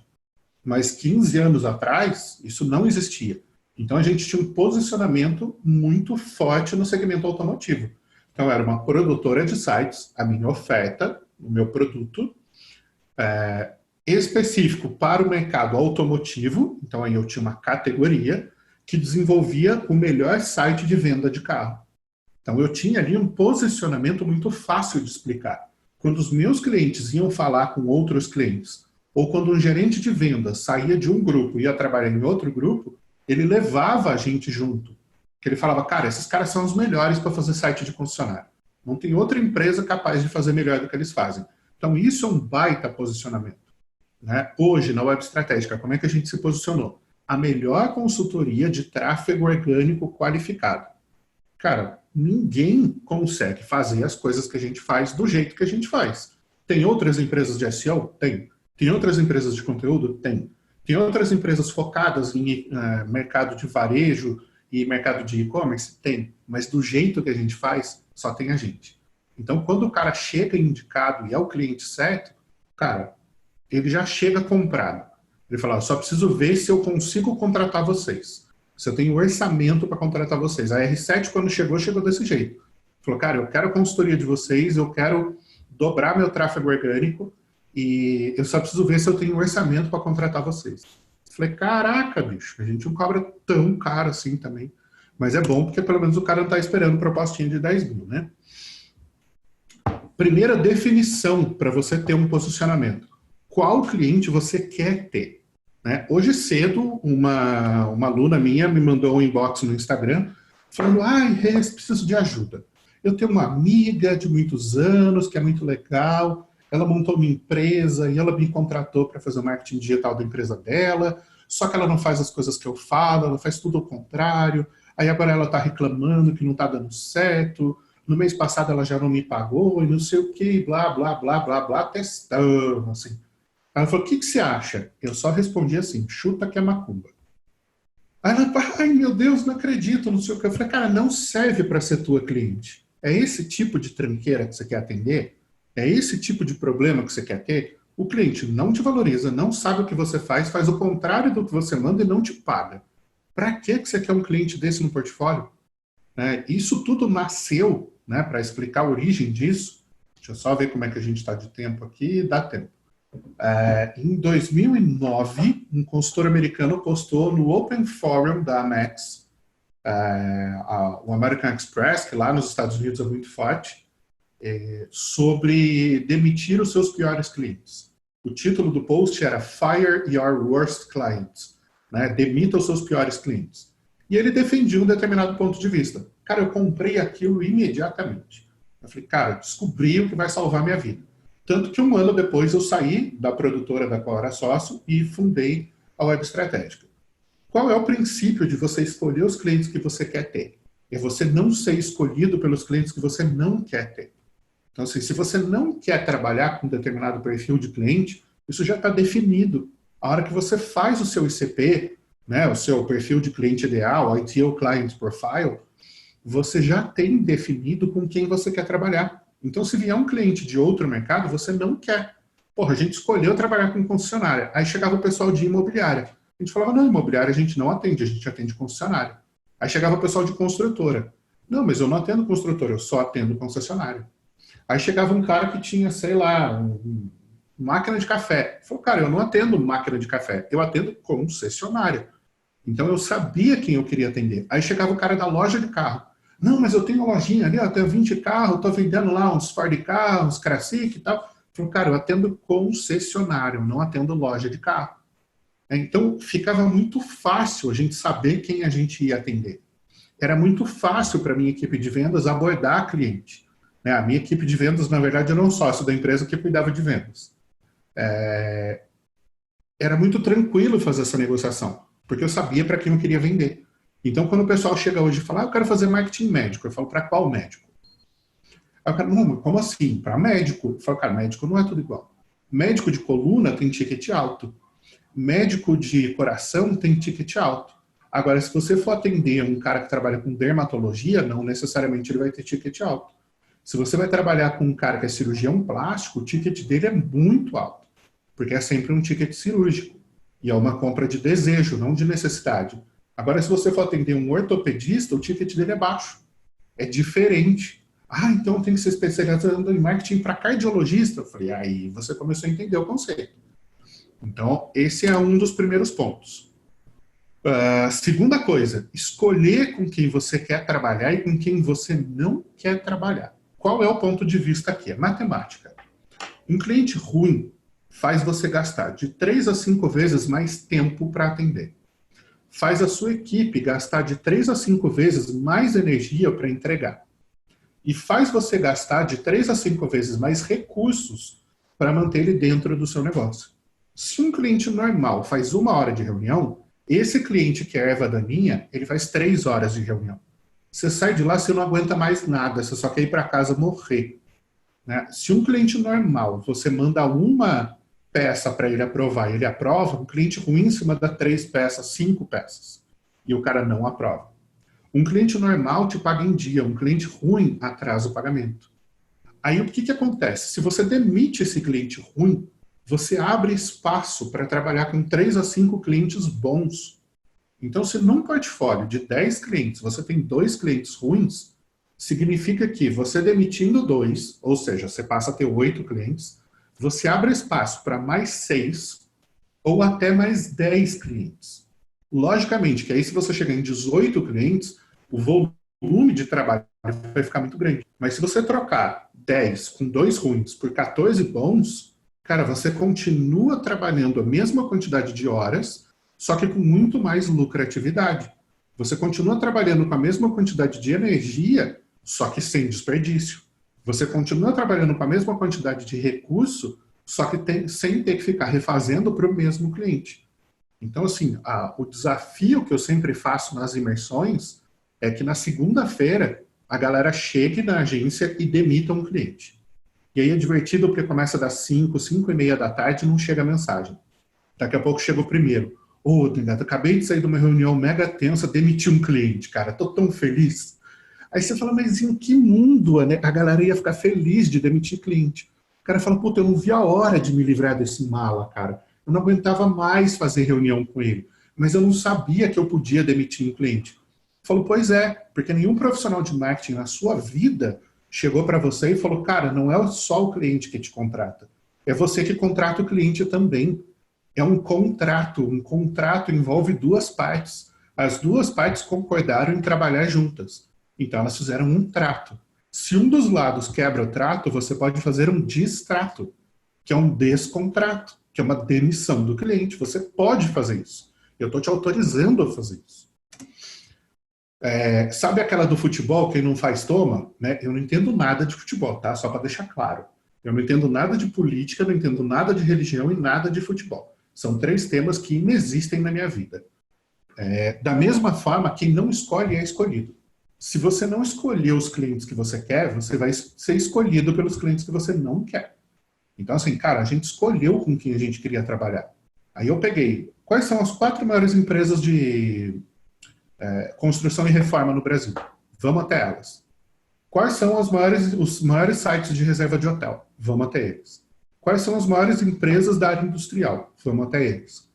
Mas 15 anos atrás, isso não existia. Então, a gente tinha um posicionamento muito forte no segmento automotivo. Então, era uma produtora de sites, a minha oferta, o meu produto, específico para o mercado automotivo. Então, aí eu tinha uma categoria que desenvolvia o melhor site de venda de carro. Então, eu tinha ali um posicionamento muito fácil de explicar. Quando os meus clientes iam falar com outros clientes, ou quando um gerente de vendas saía de um grupo e ia trabalhar em outro grupo, ele levava a gente junto. Que ele falava, cara, esses caras são os melhores para fazer site de concessionário. Não tem outra empresa capaz de fazer melhor do que eles fazem. Então, isso é um baita posicionamento. Né? Hoje, na Web Estratégica, como é que a gente se posicionou? A melhor consultoria de tráfego orgânico qualificado. Cara, ninguém consegue fazer as coisas que a gente faz do jeito que a gente faz. Tem outras empresas de SEO? Tem. Tem outras empresas de conteúdo? Tem. Tem outras empresas focadas em mercado de varejo e mercado de e-commerce? Tem. Mas do jeito que a gente faz, só tem a gente. Então, quando o cara chega indicado e é o cliente certo, cara, ele já chega comprado. Ele fala, só preciso ver se eu consigo contratar vocês. Se eu tenho orçamento para contratar vocês. A R7, quando chegou desse jeito. Falou, cara, eu quero a consultoria de vocês, eu quero dobrar meu tráfego orgânico e eu só preciso ver se eu tenho orçamento para contratar vocês. Falei, caraca, bicho, a gente não cobra tão caro assim também. Mas é bom porque pelo menos o cara não está esperando propostinha de 10 mil, né? Primeira definição para você ter um posicionamento. Qual cliente você quer ter? Né? Hoje cedo, uma aluna minha me mandou um inbox no Instagram falando, ai, Rez, preciso de ajuda. Eu tenho uma amiga de muitos anos que é muito legal, ela montou uma empresa e ela me contratou para fazer o marketing digital da empresa dela, só que ela não faz as coisas que eu falo, ela faz tudo ao contrário, aí agora ela está reclamando que não está dando certo, no mês passado ela já não me pagou e não sei o que, blá, blá, blá, blá, blá, testando, assim. Ela falou, o que você acha? Eu só respondi assim, chuta que é macumba. Aí ela, ai meu Deus, não acredito, não sei o que. Eu falei, cara, não serve para ser tua cliente. É esse tipo de tranqueira que você quer atender? É esse tipo de problema que você quer ter? O cliente não te valoriza, não sabe o que você faz o contrário do que você manda e não te paga. Para que você quer um cliente desse no portfólio? Isso tudo nasceu, né, para explicar a origem disso. Deixa eu só ver como é que a gente está de tempo aqui, dá tempo. Em 2009, um consultor americano postou no Open Forum da Amex, o American Express, que lá nos Estados Unidos é muito forte, sobre demitir os seus piores clientes. O título do post era Fire Your Worst Clients, né? Demita os seus piores clientes. E ele defendia um determinado ponto de vista. Cara, eu comprei aquilo imediatamente. Eu falei, cara, descobri o que vai salvar minha vida. Tanto que um ano depois eu saí da produtora da qual era sócio e fundei a Web Estratégica. Qual é o princípio de você escolher os clientes que você quer ter? É você não ser escolhido pelos clientes que você não quer ter. Então, assim, se você não quer trabalhar com um determinado perfil de cliente, isso já está definido. A hora que você faz o seu ICP, né, o seu perfil de cliente ideal, Ideal Client Profile, você já tem definido com quem você quer trabalhar. Então, se vier um cliente de outro mercado, você não quer. Porra, a gente escolheu trabalhar com concessionária. Aí chegava o pessoal de imobiliária. A gente falava, não, imobiliária a gente não atende, a gente atende concessionária. Aí chegava o pessoal de construtora. Não, mas eu não atendo construtora, eu só atendo concessionária. Aí chegava um cara que tinha, sei lá, máquina de café. Falou, cara, eu não atendo máquina de café, eu atendo concessionária. Então eu sabia quem eu queria atender. Aí chegava o cara da loja de carro. Não, mas eu tenho uma lojinha ali, eu tenho 20 carros, estou vendendo lá uns Ford carros, Classic e tal. Falei, cara, eu atendo concessionário, eu não atendo loja de carro. Então ficava muito fácil a gente saber quem a gente ia atender. Era muito fácil para a minha equipe de vendas abordar cliente. A minha equipe de vendas, na verdade, eu era um sócio da empresa que cuidava de vendas. Era muito tranquilo fazer essa negociação, porque eu sabia para quem eu queria vender. Então, quando o pessoal chega hoje e fala, eu quero fazer marketing médico, eu falo, para qual médico? Aí o cara, não, como assim? Para médico? Eu falo, cara, médico não é tudo igual. Médico de coluna tem ticket alto. Médico de coração tem ticket alto. Agora, se você for atender um cara que trabalha com dermatologia, não necessariamente ele vai ter ticket alto. Se você vai trabalhar com um cara que é cirurgião plástico, o ticket dele é muito alto, porque é sempre um ticket cirúrgico. E é uma compra de desejo, não de necessidade. Agora, se você for atender um ortopedista, o ticket dele é baixo. É diferente. Então tem que ser especializado em marketing para cardiologista. Eu falei, aí você começou a entender o conceito. Então, esse é um dos primeiros pontos. Segunda coisa, escolher com quem você quer trabalhar e com quem você não quer trabalhar. Qual é o ponto de vista aqui? É matemática. Um cliente ruim faz você gastar de 3 a 5 vezes mais tempo para atender. Faz a sua equipe gastar de 3 a 5 vezes mais energia para entregar. E faz você gastar de 3 a 5 vezes mais recursos para manter ele dentro do seu negócio. Se um cliente normal faz 1 hora de reunião, esse cliente que é erva daninha, ele faz 3 horas de reunião. Você sai de lá, você não aguenta mais nada, você só quer ir para casa morrer. Se um cliente normal, você manda uma peça para ele aprovar e ele aprova, um cliente ruim se manda 3 peças, 5 peças. E o cara não aprova. Um cliente normal te paga em dia, um cliente ruim atrasa o pagamento. Aí o que acontece? Se você demite esse cliente ruim, você abre espaço para trabalhar com 3 a 5 clientes bons. Então, se num portfólio de 10 clientes você tem 2 clientes ruins, significa que você demitindo 2, ou seja, você passa a ter 8 clientes, você abre espaço para mais 6 ou até mais 10 clientes. Logicamente que aí se você chegar em 18 clientes, o volume de trabalho vai ficar muito grande. Mas se você trocar 10 com 2 ruins por 14 bons, cara, você continua trabalhando a mesma quantidade de horas, só que com muito mais lucratividade. Você continua trabalhando com a mesma quantidade de energia, só que sem desperdício. Você continua trabalhando com a mesma quantidade de recurso, só que sem ter que ficar refazendo para o mesmo cliente. Então, assim, o desafio que eu sempre faço nas imersões é que na segunda-feira a galera chegue na agência e demita um cliente. E aí é divertido porque começa das 5, 5 e meia da tarde e não chega a mensagem. Daqui a pouco chega o primeiro. Ô, Dengato, acabei de sair de uma reunião mega tensa, demiti um cliente, cara, tô tão feliz. Aí você fala, mas em que mundo a galera ia ficar feliz de demitir cliente? O cara fala, puta, eu não vi a hora de me livrar desse mala, cara. Eu não aguentava mais fazer reunião com ele. Mas eu não sabia que eu podia demitir um cliente. Eu falo, pois é, porque nenhum profissional de marketing na sua vida chegou para você e falou, cara, não é só o cliente que te contrata. É você que contrata o cliente também. É um contrato. Um contrato envolve duas partes. As duas partes concordaram em trabalhar juntas. Então, elas fizeram um trato. Se um dos lados quebra o trato, você pode fazer um distrato, que é um descontrato, que é uma demissão do cliente. Você pode fazer isso. Eu estou te autorizando a fazer isso. Sabe aquela do futebol, quem não faz toma? Né? Eu não entendo nada de futebol, tá? Só para deixar claro. Eu não entendo nada de política, não entendo nada de religião e nada de futebol. São 3 temas que inexistem na minha vida. Da mesma forma, quem não escolhe é escolhido. Se você não escolher os clientes que você quer, você vai ser escolhido pelos clientes que você não quer. Então, assim, cara, a gente escolheu com quem a gente queria trabalhar. Aí eu peguei, quais são as 4 maiores empresas de construção e reforma no Brasil? Vamos até elas. Quais são os maiores sites de reserva de hotel? Vamos até eles. Quais são as maiores empresas da área industrial? Vamos até eles.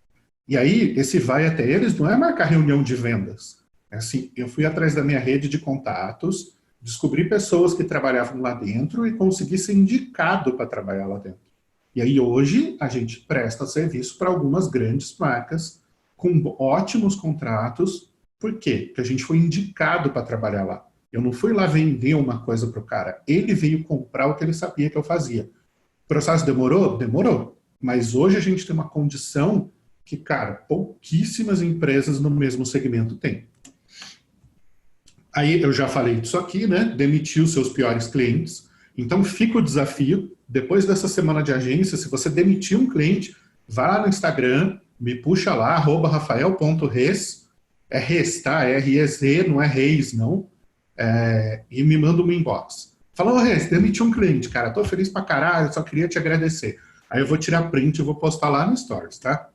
E aí, esse vai até eles não é marcar reunião de vendas. É assim, eu fui atrás da minha rede de contatos, descobri pessoas que trabalhavam lá dentro e consegui ser indicado para trabalhar lá dentro. E aí, hoje, a gente presta serviço para algumas grandes marcas com ótimos contratos. Por quê? Porque a gente foi indicado para trabalhar lá. Eu não fui lá vender uma coisa para o cara. Ele veio comprar o que ele sabia que eu fazia. O processo demorou? Demorou. Mas hoje a gente tem uma condição que, cara, pouquíssimas empresas no mesmo segmento têm. Aí eu já falei disso aqui, né? Demitir os seus piores clientes. Então fica o desafio. Depois dessa semana de agência, se você demitir um cliente, vá lá no Instagram, me puxa lá, @rafael.reis. É Reis, tá? É R-E-Z, não é Reis, não. E me manda um inbox. Fala, ô Reis, demiti um cliente, cara. Tô feliz pra caralho, só queria te agradecer. Aí eu vou tirar print e vou postar lá no Stories, tá?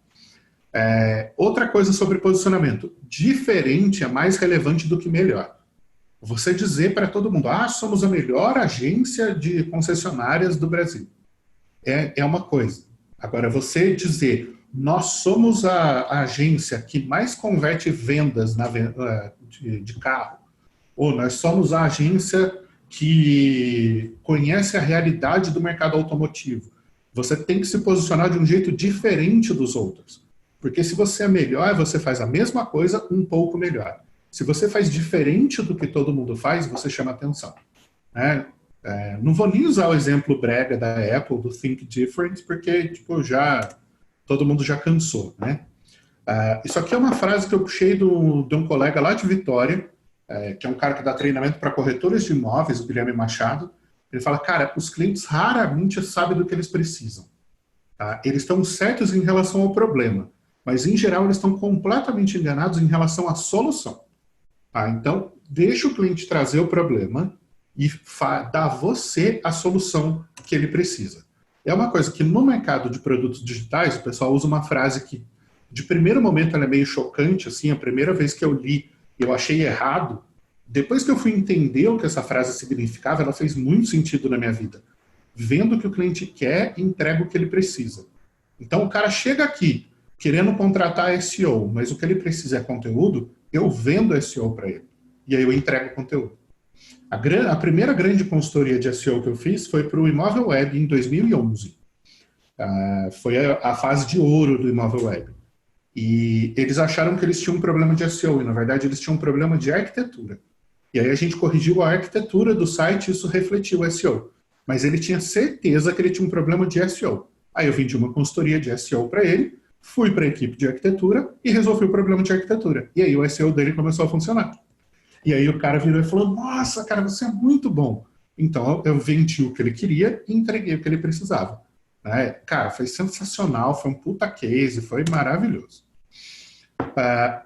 Outra coisa sobre posicionamento. Diferente é mais relevante do que melhor. Você dizer para todo mundo, somos a melhor agência de concessionárias do Brasil. É uma coisa. Agora, você dizer, nós somos a agência que mais converte vendas de carro, ou nós somos a agência que conhece a realidade do mercado automotivo. Você tem que se posicionar de um jeito diferente dos outros. Porque se você é melhor, você faz a mesma coisa um pouco melhor. Se você faz diferente do que todo mundo faz, você chama atenção. Não vou nem usar o exemplo brega da Apple, do Think Different, porque todo mundo já cansou. Né? Isso aqui é uma frase que eu puxei de um colega lá de Vitória, que é um cara que dá treinamento para corretores de imóveis, o Guilherme Machado. Ele fala, cara, os clientes raramente sabem do que eles precisam. Tá? Eles estão certos em relação ao problema, mas, em geral, eles estão completamente enganados em relação à solução. Tá? Então, deixa o cliente trazer o problema e dá a você a solução que ele precisa. É uma coisa que, no mercado de produtos digitais, o pessoal usa uma frase que, de primeiro momento, ela é meio chocante. Assim, a primeira vez que eu li, eu achei errado. Depois que eu fui entender o que essa frase significava, ela fez muito sentido na minha vida. Vendo o que o cliente quer, entrega o que ele precisa. Então, o cara chega aqui querendo contratar SEO, mas o que ele precisa é conteúdo, eu vendo SEO para ele. E aí eu entrego conteúdo. A primeira grande consultoria de SEO que eu fiz foi para o Imóvel Web em 2011. Foi a fase de ouro do Imóvel Web. E eles acharam que eles tinham um problema de SEO, e na verdade eles tinham um problema de arquitetura. E aí a gente corrigiu a arquitetura do site e isso refletiu o SEO. Mas ele tinha certeza que ele tinha um problema de SEO. Aí eu vendi uma consultoria de SEO para ele, fui para a equipe de arquitetura e resolvi o problema de arquitetura. E aí o SEO dele começou a funcionar. E aí o cara virou e falou, nossa, cara, você é muito bom. Então eu vendi o que ele queria e entreguei o que ele precisava. Cara, foi sensacional, foi um puta case, foi maravilhoso.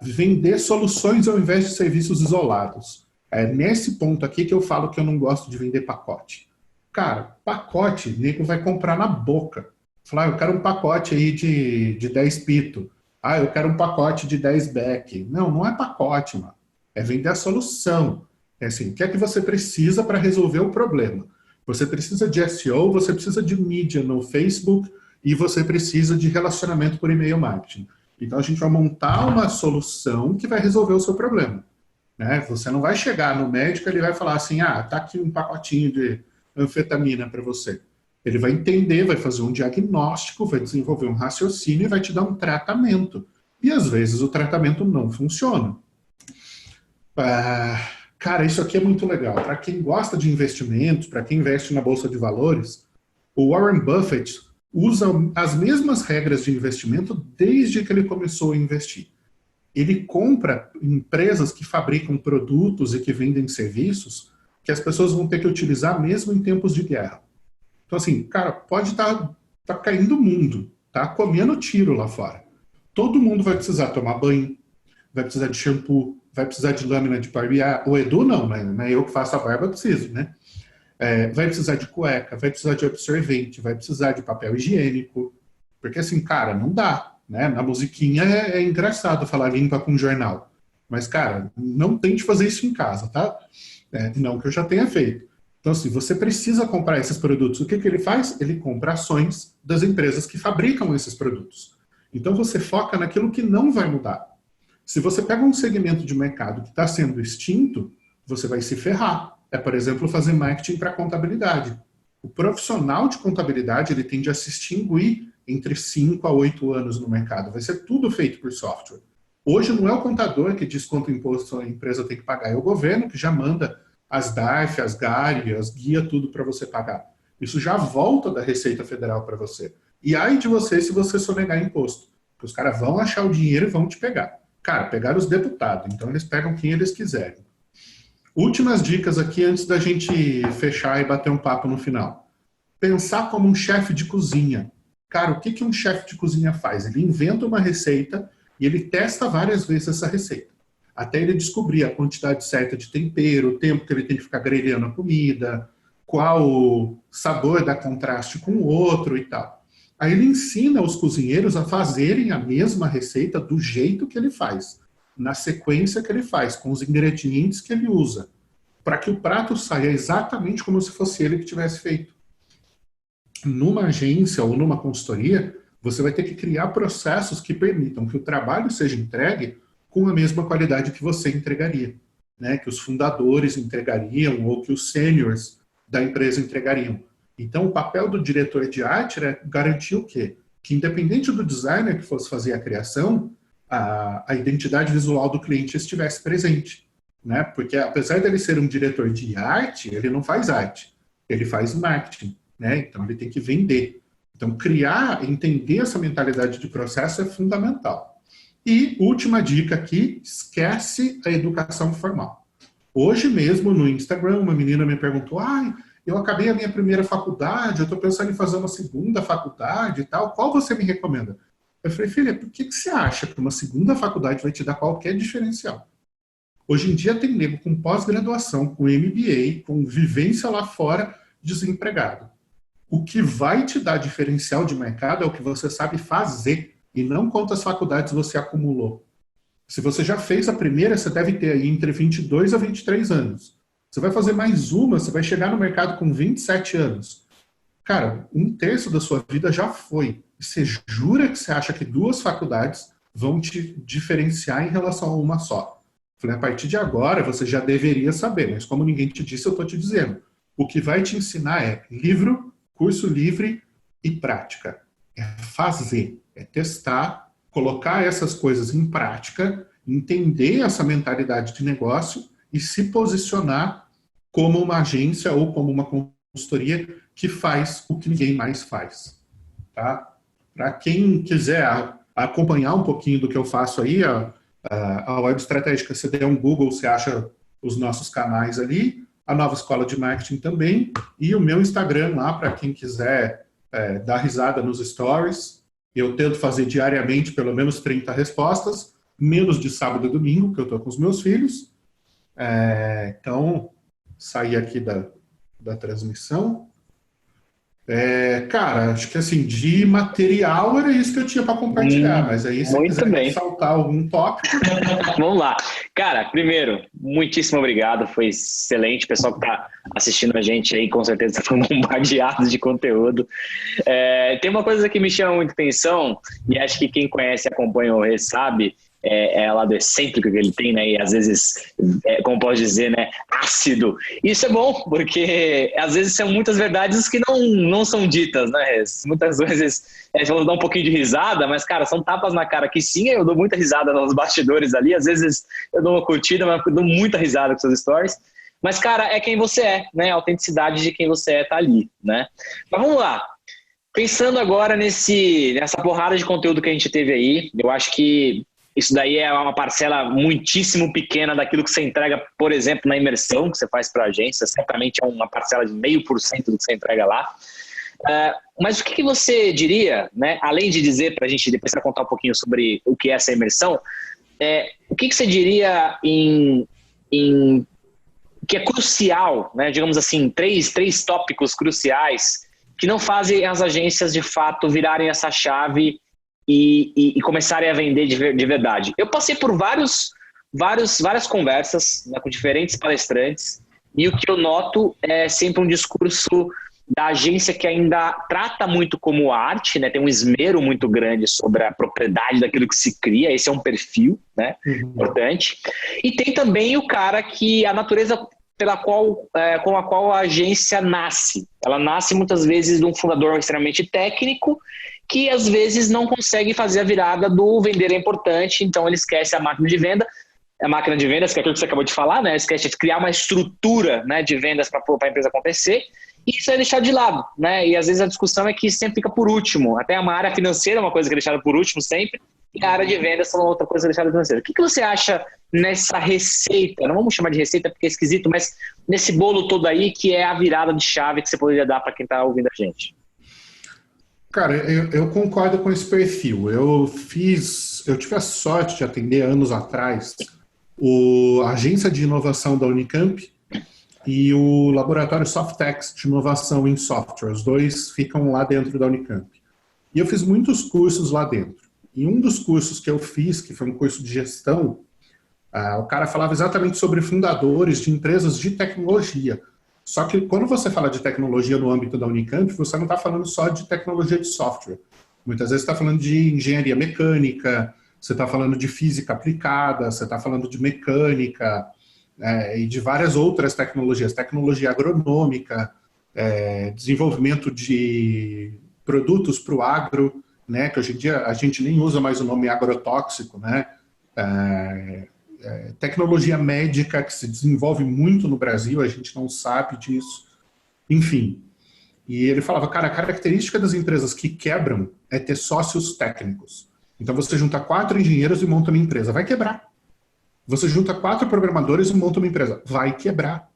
Vender soluções ao invés de serviços isolados. É nesse ponto aqui que eu falo que eu não gosto de vender pacote. Cara, pacote, o nego vai comprar na boca. Falar, eu quero um pacote aí de 10 pito. Ah, eu quero um pacote de 10 back. Não, não é pacote, mano. É vender a solução. É assim, o que é que você precisa para resolver o problema? Você precisa de SEO, você precisa de mídia no Facebook e você precisa de relacionamento por e-mail marketing. Então a gente vai montar uma solução que vai resolver o seu problema. Né? Você não vai chegar no médico e ele vai falar assim, ah, tá aqui um pacotinho de anfetamina para você. Ele vai entender, vai fazer um diagnóstico, vai desenvolver um raciocínio e vai te dar um tratamento. E às vezes o tratamento não funciona. Cara, isso aqui é muito legal. Para quem gosta de investimentos, para quem investe na Bolsa de Valores, o Warren Buffett usa as mesmas regras de investimento desde que ele começou a investir. Ele compra empresas que fabricam produtos e que vendem serviços que as pessoas vão ter que utilizar mesmo em tempos de guerra. Então, assim, cara, pode estar caindo o mundo, tá comendo tiro lá fora. Todo mundo vai precisar tomar banho, vai precisar de shampoo, vai precisar de lâmina de barbear. O Edu não, né? Eu que faço a barba, eu preciso, né? Vai precisar de cueca, vai precisar de absorvente, vai precisar de papel higiênico. Porque, assim, cara, não dá. Né? Na musiquinha é engraçado falar limpa com jornal. Mas, cara, não tente fazer isso em casa, tá? Não que eu já tenha feito. Então, assim, você precisa comprar esses produtos. O que ele faz? Ele compra ações das empresas que fabricam esses produtos. Então, você foca naquilo que não vai mudar. Se você pega um segmento de mercado que está sendo extinto, você vai se ferrar. Por exemplo, fazer marketing para contabilidade. O profissional de contabilidade, ele tende a se extinguir entre 5 a 8 anos no mercado. Vai ser tudo feito por software. Hoje não é o contador que diz quanto imposto a empresa tem que pagar, é o governo que já manda as DARF, as GARI, as guia, tudo para você pagar. Isso já volta da Receita Federal para você. E ai de você se você sonegar imposto. Porque os caras vão achar o dinheiro e vão te pegar. Cara, pegaram os deputados, então eles pegam quem eles quiserem. Últimas dicas aqui antes da gente fechar e bater um papo no final. Pensar como um chefe de cozinha. Cara, o que um chefe de cozinha faz? Ele inventa uma receita e ele testa várias vezes essa receita. Até ele descobrir a quantidade certa de tempero, o tempo que ele tem que ficar grelhando a comida, qual sabor dá contraste com o outro e tal. Aí ele ensina os cozinheiros a fazerem a mesma receita do jeito que ele faz, na sequência que ele faz, com os ingredientes que ele usa, para que o prato saia exatamente como se fosse ele que tivesse feito. Numa agência ou numa consultoria, você vai ter que criar processos que permitam que o trabalho seja entregue com a mesma qualidade que você entregaria, né? Que os fundadores entregariam ou que os seniors da empresa entregariam. Então, o papel do diretor de arte era garantir o quê? Que independente do designer que fosse fazer a criação, a identidade visual do cliente estivesse presente, né? Porque apesar dele ser um diretor de arte, ele não faz arte, ele faz marketing, né? Então ele tem que vender. Então criar, entender essa mentalidade de processo é fundamental. E última dica aqui, esquece a educação formal. Hoje mesmo no Instagram uma menina me perguntou, eu acabei a minha primeira faculdade, eu estou pensando em fazer uma segunda faculdade e tal, qual você me recomenda? Eu falei, filha, por que você acha que uma segunda faculdade vai te dar qualquer diferencial? Hoje em dia tem nego com pós-graduação, com MBA, com vivência lá fora, desempregado. O que vai te dar diferencial de mercado é o que você sabe fazer e não quantas faculdades você acumulou. Se você já fez a primeira, você deve ter aí entre 22 a 23 anos. Você vai fazer mais uma, você vai chegar no mercado com 27 anos. Cara, 1/3 da sua vida já foi. Você jura que você acha que 2 faculdades vão te diferenciar em relação a uma só? Falei, a partir de agora você já deveria saber, mas como ninguém te disse, eu estou te dizendo. O que vai te ensinar é livro, curso livre e prática. É fazer, é testar, colocar essas coisas em prática, entender essa mentalidade de negócio e se posicionar como uma agência ou como uma consultoria que faz o que ninguém mais faz. Tá? Para quem quiser acompanhar um pouquinho do que eu faço aí, a Web Estratégica, você der um Google, você acha os nossos canais ali, a Nova Escola de Marketing também, e o meu Instagram lá, para quem quiser dar risada nos stories. Eu tento fazer diariamente pelo menos 30 respostas, menos de sábado e domingo, que eu estou com os meus filhos. Então, saí aqui da transmissão. Cara, acho que assim, de material era isso que eu tinha para compartilhar, mas aí se Muito quiser bem. saltar algum tópico. Vamos lá. Cara, primeiro, muitíssimo obrigado, foi excelente. O pessoal que está assistindo a gente aí, com certeza foi bombardeado de conteúdo. Tem uma coisa que me chama muita atenção, e acho que quem conhece e acompanha o Rê sabe, é o lado excêntrico que ele tem, né? E às vezes, como posso dizer, né? Ácido. Isso é bom, porque às vezes são muitas verdades que não são ditas, né, Rê? Muitas vezes vamos dar um pouquinho de risada, mas, cara, são tapas na cara que sim, eu dou muita risada nos bastidores ali, às vezes eu dou uma curtida, mas eu dou muita risada com seus stories. Mas, cara, é quem você é, né? A autenticidade de quem você é tá ali, né? Mas vamos lá. Pensando agora nessa porrada de conteúdo que a gente teve aí, eu acho que isso daí é uma parcela muitíssimo pequena daquilo que você entrega, por exemplo, na imersão que você faz para a agência. Certamente é uma parcela de 0,5% do que você entrega lá. Mas o que você diria, né, além de dizer para a gente depois contar um pouquinho sobre o que é essa imersão, o que você diria que é crucial, né, digamos assim, três tópicos cruciais que não fazem as agências de fato virarem essa chave e começarem a vender de verdade? Eu passei por várias conversas, né, com diferentes palestrantes, e o que eu noto é sempre um discurso da agência que ainda trata muito como arte, né, tem um esmero muito grande sobre a propriedade daquilo que se cria, esse é um perfil, né, importante. E tem também o cara que a natureza com a qual a agência nasce. Ela nasce muitas vezes de um fundador extremamente técnico que às vezes não consegue fazer a virada do vender é importante, então ele esquece a máquina de vendas, que é aquilo que você acabou de falar, né? Esquece de criar uma estrutura, né, de vendas para a empresa acontecer, e isso é deixado de lado, né? E às vezes a discussão é que sempre fica por último. Até uma área financeira é uma coisa que é deixada por último sempre, e a área de vendas é uma outra coisa deixada financeira. O que você acha nessa receita? Não vamos chamar de receita porque é esquisito, mas nesse bolo todo aí que é a virada de chave que você poderia dar para quem está ouvindo a gente? Cara, eu concordo com esse perfil. Eu tive a sorte de atender anos atrás a agência de inovação da Unicamp e o laboratório Softex de inovação em software. Os dois ficam lá dentro da Unicamp. E eu fiz muitos cursos lá dentro. E um dos cursos que eu fiz, que foi um curso de gestão, o cara falava exatamente sobre fundadores de empresas de tecnologia. Só que quando você fala de tecnologia no âmbito da Unicamp, você não está falando só de tecnologia de software. Muitas vezes você está falando de engenharia mecânica, você está falando de física aplicada, você está falando de mecânica e de várias outras tecnologias. Tecnologia agronômica, desenvolvimento de produtos para o agro, né, que hoje em dia a gente nem usa mais o nome agrotóxico, né? Tecnologia médica que se desenvolve muito no Brasil, a gente não sabe disso, enfim. E ele falava, cara, a característica das empresas que quebram é ter sócios técnicos. Então você junta 4 engenheiros e monta uma empresa, vai quebrar. Você junta 4 programadores e monta uma empresa, vai quebrar.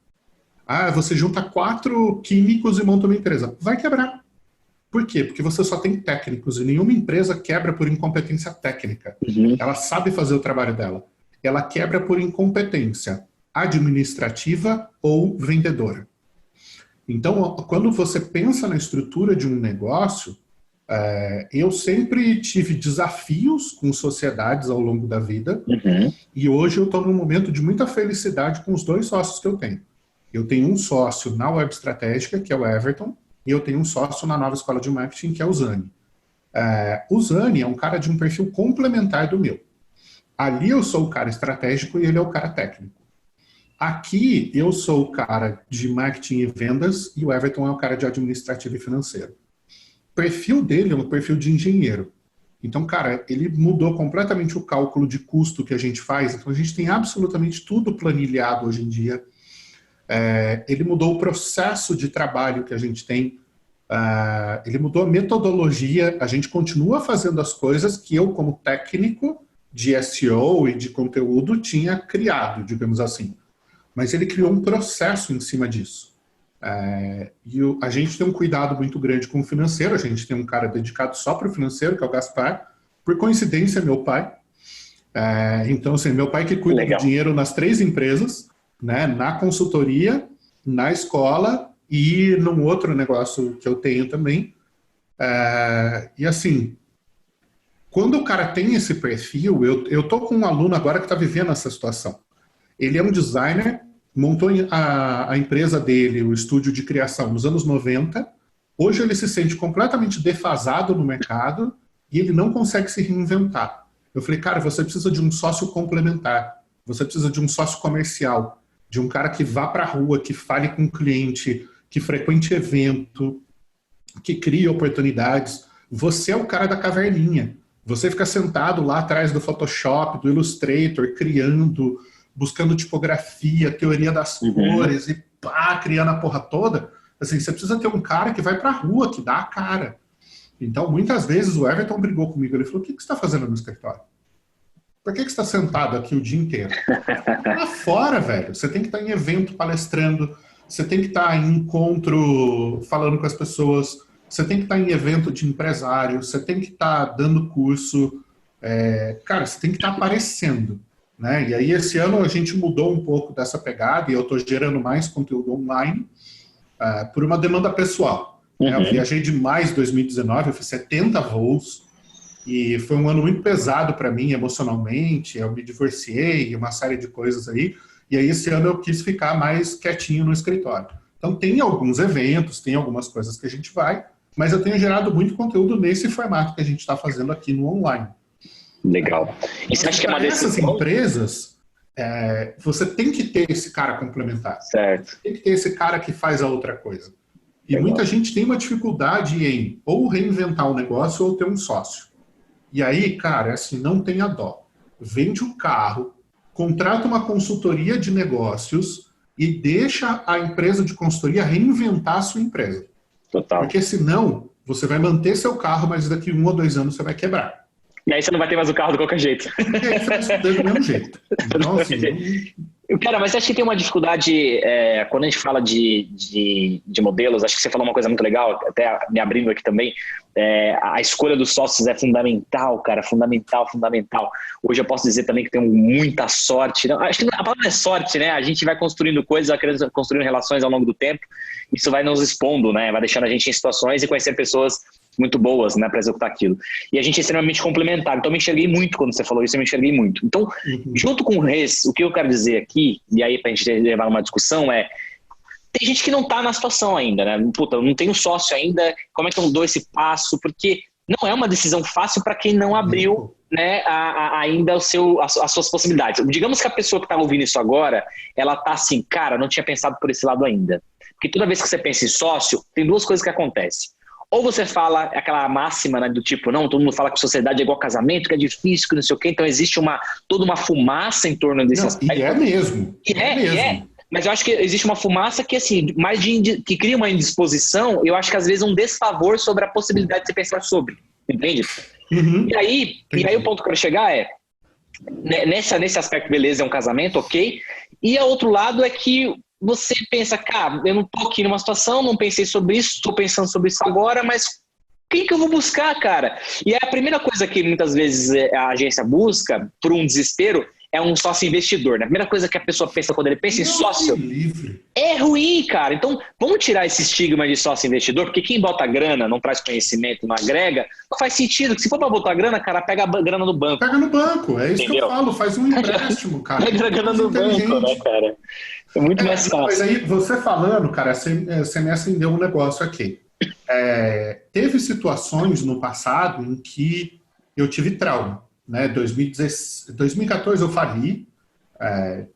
Você junta 4 químicos e monta uma empresa, vai quebrar. Por quê? Porque você só tem técnicos e nenhuma empresa quebra por incompetência técnica. Ela sabe fazer o trabalho dela. Ela quebra por incompetência administrativa ou vendedora. Então, quando você pensa na estrutura de um negócio, eu sempre tive desafios com sociedades ao longo da vida, e hoje eu estou num momento de muita felicidade com os 2 sócios que eu tenho. Eu tenho um sócio na Web Estratégica, que é o Everton, e eu tenho um sócio na nova escola de marketing, que é o Zani. O Zani é um cara de um perfil complementar do meu. Ali eu sou o cara estratégico e ele é o cara técnico. Aqui eu sou o cara de marketing e vendas e o Everton é o cara de administrativo e financeiro. O perfil dele é um perfil de engenheiro. Então, cara, ele mudou completamente o cálculo de custo que a gente faz. Então, a gente tem absolutamente tudo planilhado hoje em dia. Ele mudou o processo de trabalho que a gente tem. Ele mudou a metodologia. A gente continua fazendo as coisas que eu, como técnico de SEO e de conteúdo, tinha criado, digamos assim. Mas ele criou um processo em cima disso. E a gente tem um cuidado muito grande com o financeiro. A gente tem um cara dedicado só para o financeiro, que é o Gaspar. Por coincidência, meu pai. Então, assim, meu pai que cuida do dinheiro nas 3 empresas, né, na consultoria, na escola e num outro negócio que eu tenho também. E assim, quando o cara tem esse perfil, eu tô com um aluno agora que está vivendo essa situação. Ele é um designer, montou a empresa dele, o estúdio de criação, nos anos 90. Hoje ele se sente completamente defasado no mercado e ele não consegue se reinventar. Eu falei, cara, você precisa de um sócio complementar, você precisa de um sócio comercial, de um cara que vá para a rua, que fale com o cliente, que frequente evento, que crie oportunidades. Você é o cara da caverninha. Você fica sentado lá atrás do Photoshop, do Illustrator, criando, buscando tipografia, teoria das cores e pá, criando a porra toda. Assim, você precisa ter um cara que vai pra rua, que dá a cara. Então, muitas vezes o Everton brigou comigo. Ele falou, o que você está fazendo no escritório? Por que você está sentado aqui o dia inteiro? Lá fora, velho. Você tem que estar em evento palestrando, você tem que estar em encontro falando com as pessoas, você tem que estar em evento de empresário, você tem que estar dando curso. Cara, você tem que estar aparecendo. Né? E aí, esse ano, a gente mudou um pouco dessa pegada e eu estou gerando mais conteúdo online por uma demanda pessoal. Eu viajei demais em 2019, eu fiz 70 voos e foi um ano muito pesado para mim emocionalmente, eu me divorciei, uma série de coisas aí, e aí esse ano eu quis ficar mais quietinho no escritório. Então tem alguns eventos, tem algumas coisas que a gente vai, mas eu tenho gerado muito conteúdo nesse formato que a gente está fazendo aqui no online. Legal. E você acha que é uma dessas decisão? Empresas, você tem que ter esse cara complementar. Certo. Tem que ter esse cara que faz a outra coisa. E Legal. muita gente tem uma dificuldade em ou reinventar o negócio ou ter um sócio. E aí, cara, assim, não tenha dó. Vende o carro, contrata uma consultoria de negócios e deixa a empresa de consultoria reinventar a sua empresa. Total. Porque senão, você vai manter seu carro, mas daqui 1 ou 2 anos você vai quebrar. E aí você não vai ter mais o carro de qualquer jeito. E aí você vai se fuder do mesmo jeito. Então, assim... Cara, mas acho que tem uma dificuldade, quando a gente fala de modelos, acho que você falou uma coisa muito legal, até me abrindo aqui também, a escolha dos sócios é fundamental, cara, fundamental. Hoje eu posso dizer também que tenho muita sorte, não, acho que a palavra é sorte, né? A gente vai construindo coisas, vai construindo relações ao longo do tempo, isso vai nos expondo, né? Vai deixando a gente em situações e conhecer pessoas muito boas, né, para executar aquilo. E a gente é extremamente complementar. Então, eu me enxerguei muito quando você falou isso, eu me enxerguei muito. Então, junto com o Rez, o que eu quero dizer aqui, e aí pra gente levar uma discussão tem gente que não tá na situação ainda, né? Puta, eu não tenho sócio ainda, como é que eu dou esse passo? Porque não é uma decisão fácil para quem não abriu, né, ainda as suas possibilidades. Digamos que a pessoa que tá ouvindo isso agora, ela tá assim, cara, não tinha pensado por esse lado ainda. Porque toda vez que você pensa em sócio, tem 2 coisas que acontecem. Ou você fala aquela máxima, né, do tipo, não, todo mundo fala que sociedade é igual casamento, que é difícil, que não sei o quê, então existe toda uma fumaça em torno desse aspecto. E é mesmo. Mas eu acho que existe uma fumaça que, assim, que cria uma indisposição, eu acho que às vezes um desfavor sobre a possibilidade de você pensar sobre, entende? E aí o ponto que eu quero chegar nesse aspecto, beleza, é um casamento, ok, e o outro lado é que você pensa, cara, eu não tô aqui numa situação, não pensei sobre isso, estou pensando sobre isso agora, mas quem que eu vou buscar, cara? E a primeira coisa que muitas vezes a agência busca, por um desespero, é um sócio investidor. Né? A primeira coisa que a pesa pensa quando ele pensa em sócio é ruim, cara. Então, vamos tirar esse estigma de sócio investidor, porque quem bota grana, não traz conhecimento, não agrega, não faz sentido. Se for para botar grana, cara, pega a grana no banco. Pega no banco, é isso. Entendeu? Que eu falo, faz um empréstimo, cara. Pega a grana no banco, né, cara? É muito mais fácil. Mas aí, você falando, cara, você me acendeu um negócio aqui. Teve situações no passado em que eu tive trauma. Né? 2014 eu fali,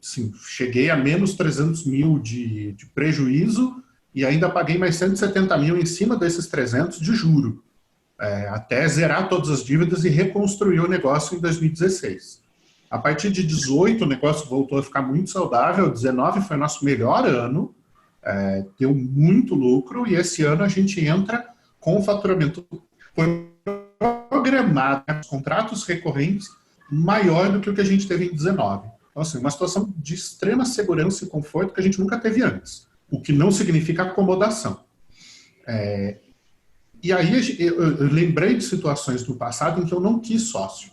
assim, cheguei a menos 300 mil de prejuízo e ainda paguei mais 170 mil em cima desses 300 de juro, até zerar todas as dívidas e reconstruir o negócio em 2016. A partir de 18 o negócio voltou a ficar muito saudável, 19 foi nosso melhor ano, deu muito lucro e esse ano a gente entra com o faturamento programado, né, contratos recorrentes maior do que o que a gente teve em 19. Então, assim, uma situação de extrema segurança e conforto que a gente nunca teve antes, o que não significa acomodação. E aí eu lembrei de situações no passado em que eu não quis sócio.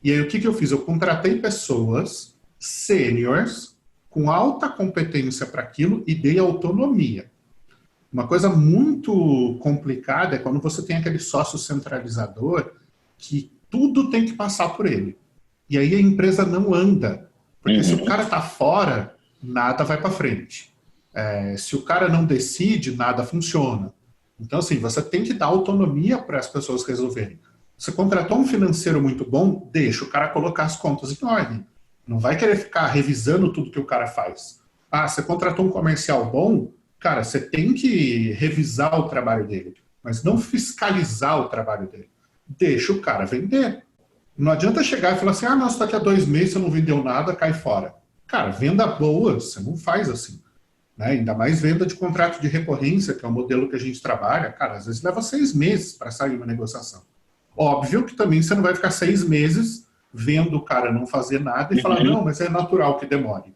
E aí o que eu fiz? Eu contratei pessoas sêniores com alta competência para aquilo e dei autonomia. Uma coisa muito complicada é quando você tem aquele sócio centralizador que tudo tem que passar por ele. E aí a empresa não anda. Porque se o cara está fora, nada vai para frente. Se o cara não decide, nada funciona. Então, assim, você tem que dar autonomia para as pessoas resolverem. Você contratou um financeiro muito bom, deixa o cara colocar as contas em ordem. Não vai querer ficar revisando tudo que o cara faz. Você contratou um comercial bom, cara, você tem que revisar o trabalho dele, mas não fiscalizar o trabalho dele. Deixa o cara vender. Não adianta chegar e falar assim, nossa, daqui a 2 meses você não vendeu nada, cai fora. Cara, venda boa, você não faz assim. Né? Ainda mais venda de contrato de recorrência, que é o modelo que a gente trabalha, cara, às vezes leva 6 meses para sair uma negociação. Óbvio que também você não vai ficar 6 meses vendo o cara não fazer nada e falar, não, mas é natural que demore.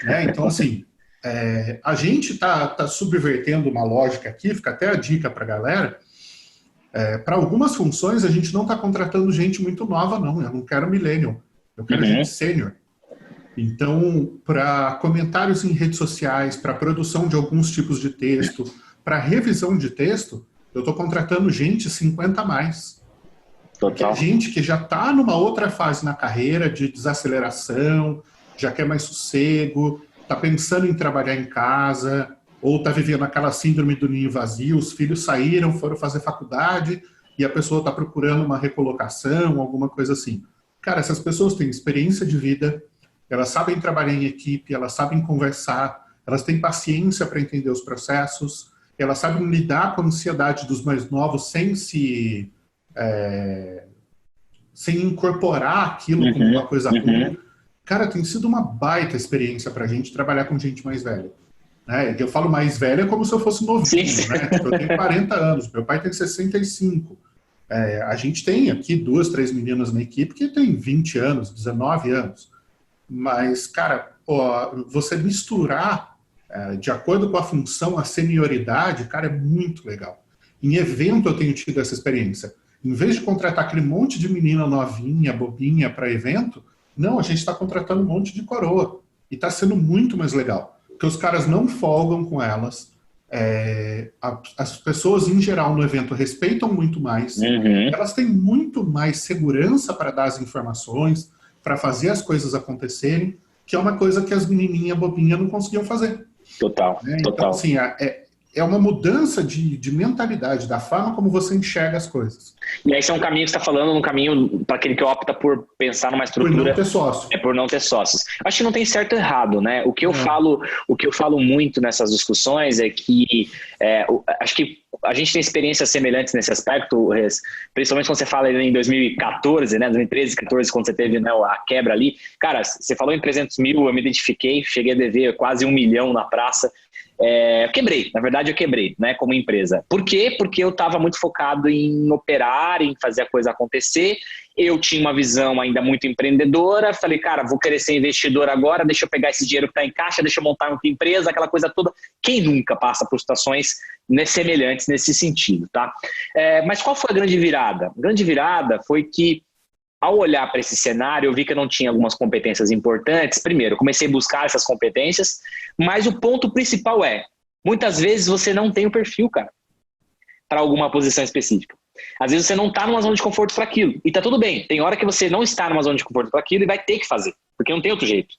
Né? Então, assim, a gente tá subvertendo uma lógica aqui, fica até a dica para a galera, para algumas funções a gente não está contratando gente muito nova, não. Eu não quero millennial, eu quero gente sênior. Então, para comentários em redes sociais, para produção de alguns tipos de texto, para revisão de texto, eu estou contratando gente 50 a mais. Porque é gente que já está numa outra fase na carreira de desaceleração, já quer mais sossego, está pensando em trabalhar em casa, ou está vivendo aquela síndrome do ninho vazio, os filhos saíram, foram fazer faculdade, e a pessoa está procurando uma recolocação, alguma coisa assim. Cara, essas pessoas têm experiência de vida, elas sabem trabalhar em equipe, elas sabem conversar, elas têm paciência para entender os processos, elas sabem lidar com a ansiedade dos mais novos sem incorporar aquilo como uma coisa ruim. Cara, tem sido uma baita experiência pra gente trabalhar com gente mais velha. Né? Eu falo mais velha como se eu fosse novinho, né? Eu tenho 40 anos, meu pai tem 65. A gente tem aqui 2, 3 meninas na equipe que tem 20 anos, 19 anos. Mas, cara, você misturar de acordo com a função, a senioridade, cara, é muito legal. Em evento eu tenho tido essa experiência. Em vez de contratar aquele monte de menina novinha, bobinha para evento, não, a gente está contratando um monte de coroa. E está sendo muito mais legal. Porque os caras não folgam com elas. As pessoas, em geral, no evento respeitam muito mais. Elas têm muito mais segurança para dar as informações, para fazer as coisas acontecerem, que é uma coisa que as menininhas bobinhas não conseguiam fazer. Total. Então, assim, é uma mudança de mentalidade, da forma como você enxerga as coisas. E aí esse é um caminho que você está falando, um caminho para aquele que opta por pensar numa estrutura... Por não ter sócio. Por não ter sócios. Acho que não tem certo e errado, né? O que eu falo muito nessas discussões é que acho que a gente tem experiências semelhantes nesse aspecto, principalmente quando você fala em 2014, né? 2013, 2014, quando você teve, né, a quebra ali. Cara, você falou em 300 mil, eu me identifiquei, cheguei a dever quase 1 milhão na praça. Na verdade eu quebrei, né, como empresa. Por quê? Porque eu estava muito focado em operar, em fazer a coisa acontecer. Eu tinha uma visão ainda muito empreendedora, falei, cara, vou querer ser investidor agora, deixa eu pegar esse dinheiro que está em caixa, deixa eu montar uma empresa, aquela coisa toda. Quem nunca passa por situações semelhantes nesse sentido, tá? Mas qual foi a grande virada? A grande virada foi que, ao olhar para esse cenário, eu vi que eu não tinha algumas competências importantes. Primeiro, eu comecei a buscar essas competências, mas o ponto principal muitas vezes você não tem o perfil, cara, para alguma posição específica. Às vezes você não está numa zona de conforto para aquilo. E tá tudo bem, tem hora que você não está numa zona de conforto para aquilo e vai ter que fazer, porque não tem outro jeito.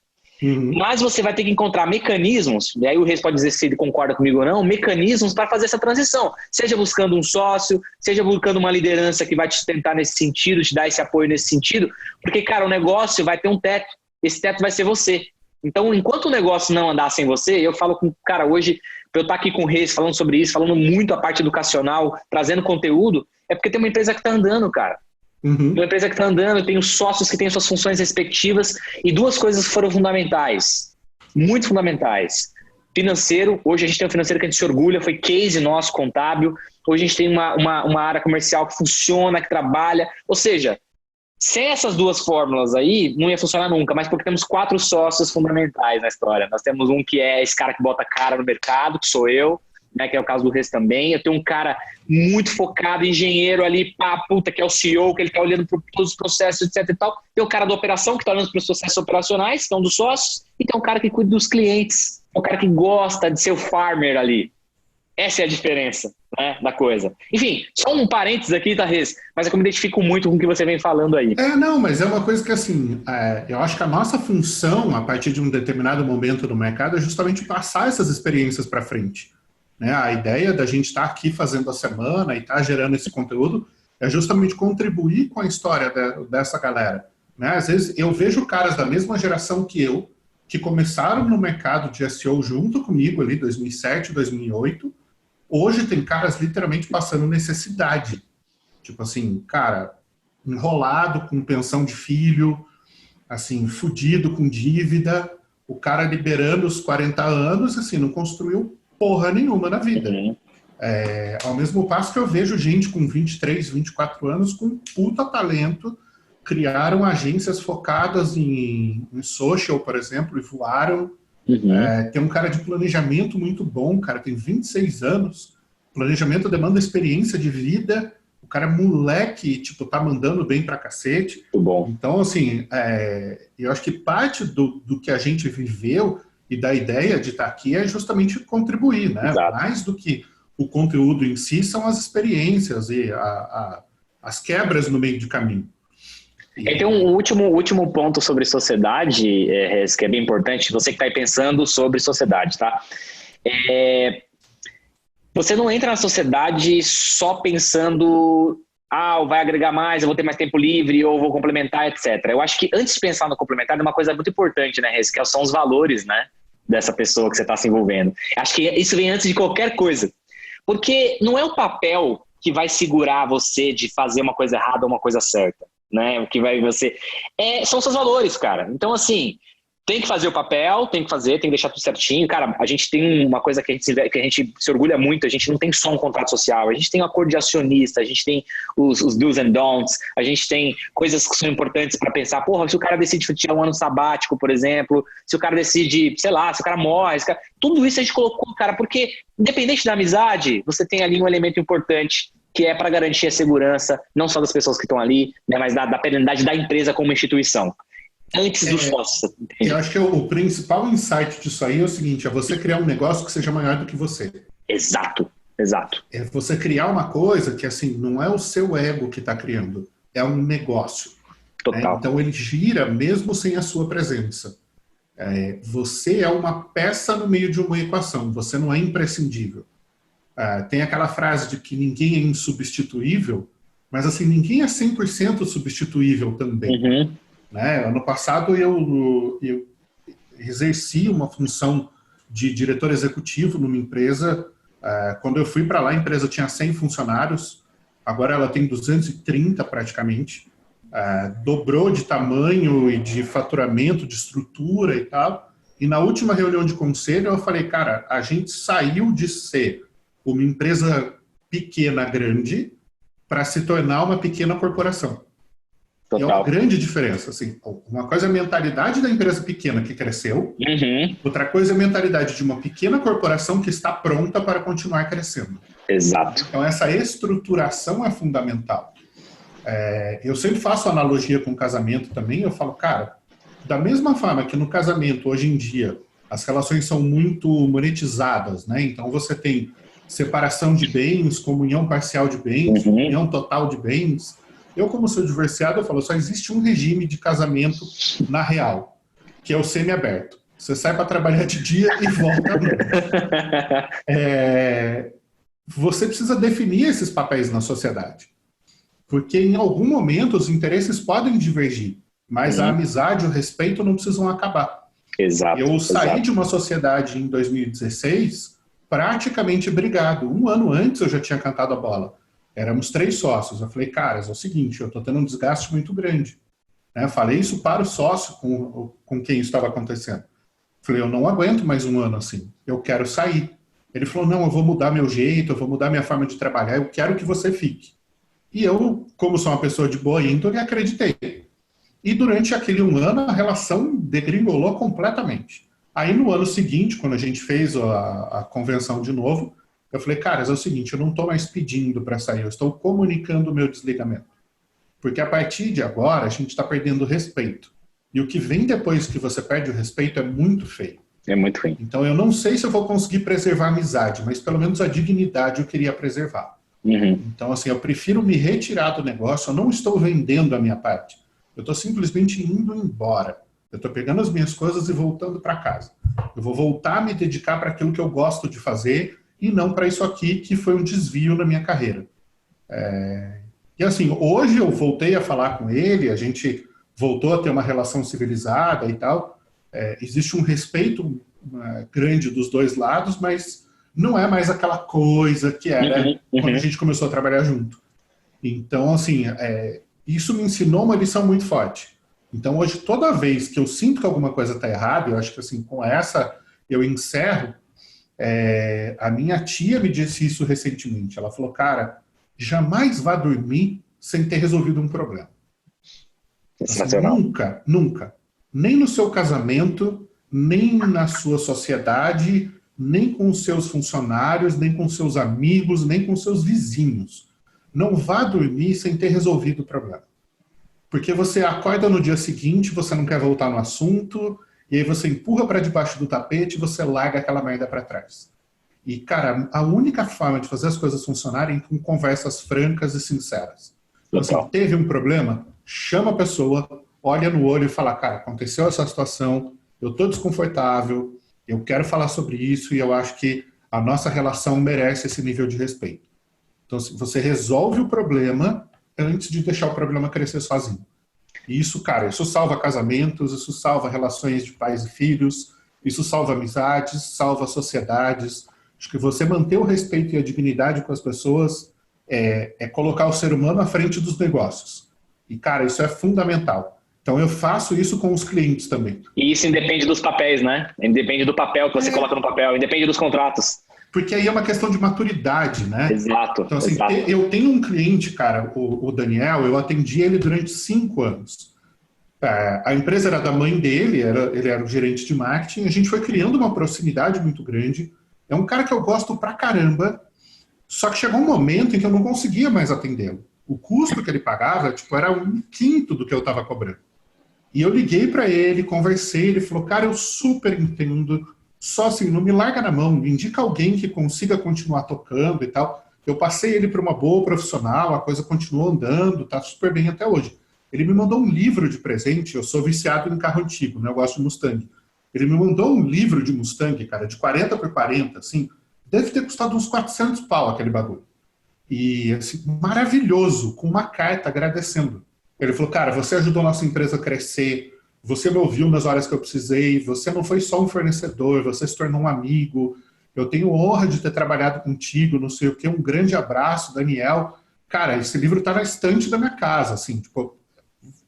Mas você vai ter que encontrar mecanismos, e aí o Reis pode dizer se ele concorda comigo ou não, mecanismos para fazer essa transição. Seja buscando um sócio, seja buscando uma liderança que vai te sustentar nesse sentido, te dar esse apoio nesse sentido, porque, cara, o negócio vai ter um teto, esse teto vai ser você. Então, enquanto o negócio não andar sem você, eu falo com, cara, hoje, para eu estar aqui com o Reis falando sobre isso, falando muito a parte educacional, trazendo conteúdo, é porque tem uma empresa que está andando, cara. Uma empresa que está andando, eu tenho sócios que têm suas funções respectivas, e 2 coisas foram fundamentais, muito fundamentais. Financeiro, hoje a gente tem um financeiro que a gente se orgulha, foi case nosso, contábil. Hoje a gente tem uma área comercial que funciona, que trabalha. Ou seja, sem essas 2 fórmulas aí, não ia funcionar nunca, mas porque temos 4 sócios fundamentais na história. Nós temos um que é esse cara que bota cara no mercado, que sou eu, né, que é o caso do Reis também. Eu tenho um cara muito focado, engenheiro ali, que é o CEO, que ele está olhando para todos os processos, etc e tal. Tem o cara da operação, que está olhando para os processos operacionais, que é um dos sócios, e tem um cara que cuida dos clientes, é o cara que gosta de ser o farmer ali. Essa é a diferença, né, da coisa. Enfim, só um parênteses aqui, Tarrês, mas é que eu me identifico muito com o que você vem falando aí. Não, mas é uma coisa que, assim, eu acho que a nossa função, a partir de um determinado momento do mercado, é justamente passar essas experiências para frente. Né? A ideia da gente estar aqui fazendo a semana e estar gerando esse conteúdo é justamente contribuir com a história dessa galera. Né? Às vezes, eu vejo caras da mesma geração que eu, que começaram no mercado de SEO junto comigo ali, 2007, 2008. Hoje tem caras literalmente passando necessidade. Tipo assim, cara, enrolado com pensão de filho, assim, fudido com dívida, o cara liberando os 40 anos, assim, não construiu porra nenhuma na vida. Uhum. Ao mesmo passo que eu vejo gente com 23, 24 anos com puta talento, criaram agências focadas em social, por exemplo, e voaram. Uhum. Tem um cara de planejamento muito bom, cara, tem 26 anos, planejamento demanda experiência de vida, o cara é moleque, tipo, tá mandando bem pra cacete. Muito bom. Então, assim, eu acho que parte do que a gente viveu e da ideia de estar aqui é justamente contribuir, né? Exato. Mais do que o conteúdo em si, são as experiências e as quebras no meio de caminho. E tem um último ponto sobre sociedade, que é bem importante, você que está aí pensando sobre sociedade, tá? Você não entra na sociedade só pensando, vai agregar mais, eu vou ter mais tempo livre, ou vou complementar, etc. Eu acho que antes de pensar no complementar, é uma coisa muito importante, né, Rez, que são os valores, né, dessa pessoa que você está se envolvendo. Acho que isso vem antes de qualquer coisa. Porque não é o papel que vai segurar você de fazer uma coisa errada ou uma coisa certa. Né? O que vai você são seus valores, cara. Então, assim, tem que fazer o papel, tem que deixar tudo certinho. Cara, a gente tem uma coisa que a gente se orgulha muito, a gente não tem só um contrato social, a gente tem um acordo de acionista, a gente tem os do's and don'ts, a gente tem coisas que são importantes para pensar, porra, se o cara decide tirar um ano sabático, por exemplo, se o cara decide, sei lá, se o cara morre, tudo isso a gente colocou, cara, porque independente da amizade, você tem ali um elemento importante que é para garantir a segurança, não só das pessoas que estão ali, né, mas da perenidade da empresa como instituição. Antes dos sócios. Eu acho que o principal insight disso aí é o seguinte, é você criar um negócio que seja maior do que você. Exato. É você criar uma coisa que, assim, não é o seu ego que está criando, é um negócio. Total. Né? Então ele gira mesmo sem a sua presença. Você é uma peça no meio de uma equação, você não é imprescindível. Tem aquela frase de que ninguém é insubstituível, mas assim, ninguém é 100% substituível também. Uhum. Né? Ano passado eu exerci uma função de diretor executivo numa empresa. Quando eu fui para lá, a empresa tinha 100 funcionários, agora ela tem 230 praticamente. Dobrou de tamanho e de faturamento, de estrutura e tal. E na última reunião de conselho eu falei, cara, a gente saiu de ser uma empresa pequena, grande, para se tornar uma pequena corporação. Total. E é uma grande diferença. Assim, uma coisa é a mentalidade da empresa pequena que cresceu, outra coisa é a mentalidade de uma pequena corporação que está pronta para continuar crescendo. Exato. Então, essa estruturação é fundamental. Eu sempre faço analogia com o casamento também, eu falo, cara, da mesma forma que no casamento, hoje em dia, as relações são muito monetizadas, né? Então, você tem separação de bens, comunhão parcial de bens, comunhão total de bens. Eu, como sou divorciado, eu falo, só existe um regime de casamento na real, que é o semi-aberto. Você sai para trabalhar de dia e volta à noite. Você precisa definir esses papéis na sociedade. Porque em algum momento os interesses podem divergir, mas a amizade e o respeito não precisam acabar. Exato. Eu saí de uma sociedade em 2016 praticamente brigado. Um ano antes eu já tinha cantado a bola. Éramos 3 sócios. Eu falei, caras, é o seguinte, eu estou tendo um desgaste muito grande. Né? Falei isso para o sócio com quem isso estava acontecendo. Falei, eu não aguento mais um ano assim. Eu quero sair. Ele falou, não, eu vou mudar meu jeito, eu vou mudar minha forma de trabalhar, eu quero que você fique. E eu, como sou uma pessoa de boa índole, acreditei. E durante aquele um ano, a relação degringolou completamente. Aí, no ano seguinte, quando a gente fez a convenção de novo, eu falei, caras, é o seguinte, eu não estou mais pedindo para sair, eu estou comunicando o meu desligamento. Porque a partir de agora, a gente está perdendo o respeito. E o que vem depois que você perde o respeito é muito feio. É muito ruim. Então, eu não sei se eu vou conseguir preservar a amizade, mas pelo menos a dignidade eu queria preservar. Então, assim, eu prefiro me retirar do negócio, eu não estou vendendo a minha parte. Eu estou simplesmente indo embora. Eu estou pegando as minhas coisas e voltando para casa. Eu vou voltar a me dedicar para aquilo que eu gosto de fazer e não para isso aqui que foi um desvio na minha carreira. E assim, hoje eu voltei a falar com ele, a gente voltou a ter uma relação civilizada e tal. Existe um respeito grande dos dois lados, mas não é mais aquela coisa que era quando a gente começou a trabalhar junto. Então, assim, isso me ensinou uma lição muito forte. Então, hoje, toda vez que eu sinto que alguma coisa está errada, eu acho que assim, com essa eu encerro. A minha tia me disse isso recentemente. Ela falou, cara, jamais vá dormir sem ter resolvido um problema. Assim, nunca, nunca. Nem no seu casamento, nem na sua sociedade, nem com os seus funcionários, nem com seus amigos, nem com seus vizinhos. Não vá dormir sem ter resolvido o problema. Porque você acorda no dia seguinte, você não quer voltar no assunto, e aí você empurra para debaixo do tapete e você larga aquela merda para trás. E, cara, a única forma de fazer as coisas funcionarem é com conversas francas e sinceras. Então, assim, teve um problema, chama a pessoa, olha no olho e fala, cara, aconteceu essa situação, eu estou desconfortável, eu quero falar sobre isso e eu acho que a nossa relação merece esse nível de respeito. Então, você resolve o problema antes de deixar o problema crescer sozinho. E isso, cara, isso salva casamentos, isso salva relações de pais e filhos, isso salva amizades, salva sociedades. Acho que você manter o respeito e a dignidade com as pessoas é colocar o ser humano à frente dos negócios. E, cara, isso é fundamental. Então, eu faço isso com os clientes também. E isso independe dos papéis, né? Independe do papel que você coloca no papel, independe dos contratos. Porque aí é uma questão de maturidade, né? Exato. Então, assim, exato. Eu tenho um cliente, cara, o Daniel, eu atendi ele durante 5 anos. A empresa era da mãe dele, ele era o gerente de marketing, a gente foi criando uma proximidade muito grande. É um cara que eu gosto pra caramba, só que chegou um momento em que eu não conseguia mais atendê-lo. O custo que ele pagava, tipo, era 1/5 do que eu estava cobrando. E eu liguei para ele, conversei, ele falou, cara, eu super entendo, só assim, não me larga na mão, me indica alguém que consiga continuar tocando e tal. Eu passei ele para uma boa profissional, a coisa continuou andando, tá super bem até hoje. Ele me mandou um livro de presente, eu sou viciado em carro antigo, né, eu gosto de Mustang. Ele me mandou um livro de Mustang, cara, de 40 por 40, assim, deve ter custado uns 400 pau aquele bagulho. E, assim, maravilhoso, com uma carta agradecendo. Ele falou, cara, você ajudou a nossa empresa a crescer, você me ouviu nas horas que eu precisei, você não foi só um fornecedor, você se tornou um amigo, eu tenho honra de ter trabalhado contigo, não sei o quê, um grande abraço, Daniel. Cara, esse livro tá na estante da minha casa, assim, tipo,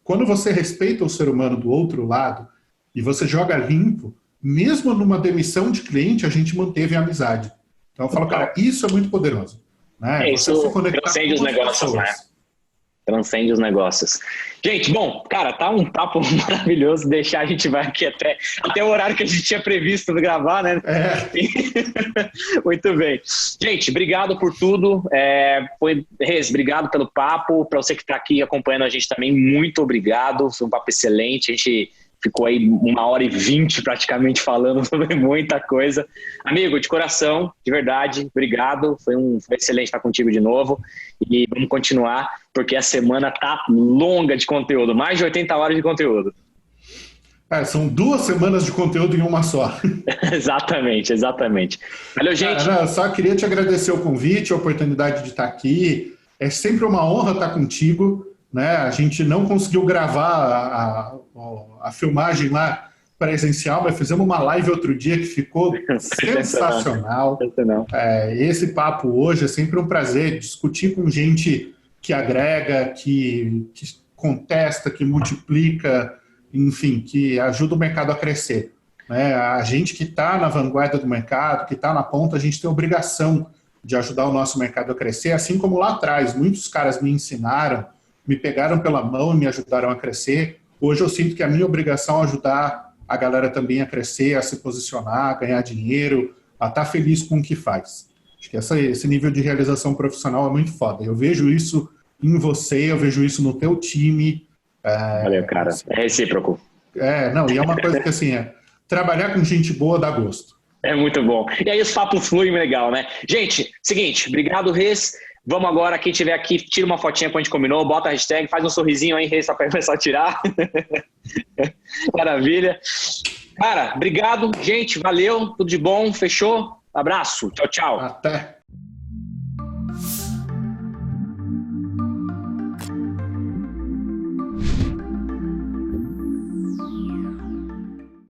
quando você respeita o ser humano do outro lado e você joga limpo, mesmo numa demissão de cliente, a gente manteve a amizade. Então eu falo, cara, isso é muito poderoso. Né? Isso transcende os negócios, né? Transcende os negócios. Gente, bom, cara, tá um papo maravilhoso. Deixar a gente vai aqui até o horário que a gente tinha previsto gravar, né? Muito bem. Gente, obrigado por tudo. Rez, obrigado pelo papo. Para você que está aqui acompanhando a gente também, muito obrigado. Foi um papo excelente. A gente ficou aí 1h20 praticamente falando sobre muita coisa. Amigo, de coração, de verdade, obrigado. Foi excelente estar contigo de novo. E vamos continuar, porque a semana tá longa de conteúdo. Mais de 80 horas de conteúdo. São 2 semanas de conteúdo em uma só. Exatamente. Valeu, gente. Cara, só queria te agradecer o convite, a oportunidade de estar aqui. É sempre uma honra estar contigo. Né? A gente não conseguiu gravar a filmagem lá presencial, mas fizemos uma live outro dia que ficou sensacional. Esse papo hoje é sempre um prazer discutir com gente que agrega, que contesta, que multiplica, enfim, que ajuda o mercado a crescer. Né? A gente que está na vanguarda do mercado, que está na ponta, a gente tem a obrigação de ajudar o nosso mercado a crescer, assim como lá atrás muitos caras me ensinaram, me pegaram pela mão e me ajudaram a crescer. Hoje eu sinto que é a minha obrigação é ajudar a galera também a crescer, a se posicionar, a ganhar dinheiro, a estar feliz com o que faz. Acho que esse nível de realização profissional é muito foda. Eu vejo isso em você, eu vejo isso no teu time. Valeu, cara. É recíproco. E é uma coisa que assim, trabalhar com gente boa dá gosto. É muito bom. E aí os papos fluem legal, né? Gente, seguinte, obrigado, Rês. Vamos agora, quem tiver aqui, tira uma fotinha que a gente combinou, bota a hashtag, faz um sorrisinho aí, Rês, pra começar a tirar. Maravilha. Cara, obrigado, gente, valeu, tudo de bom, fechou? Abraço, tchau, tchau. Até.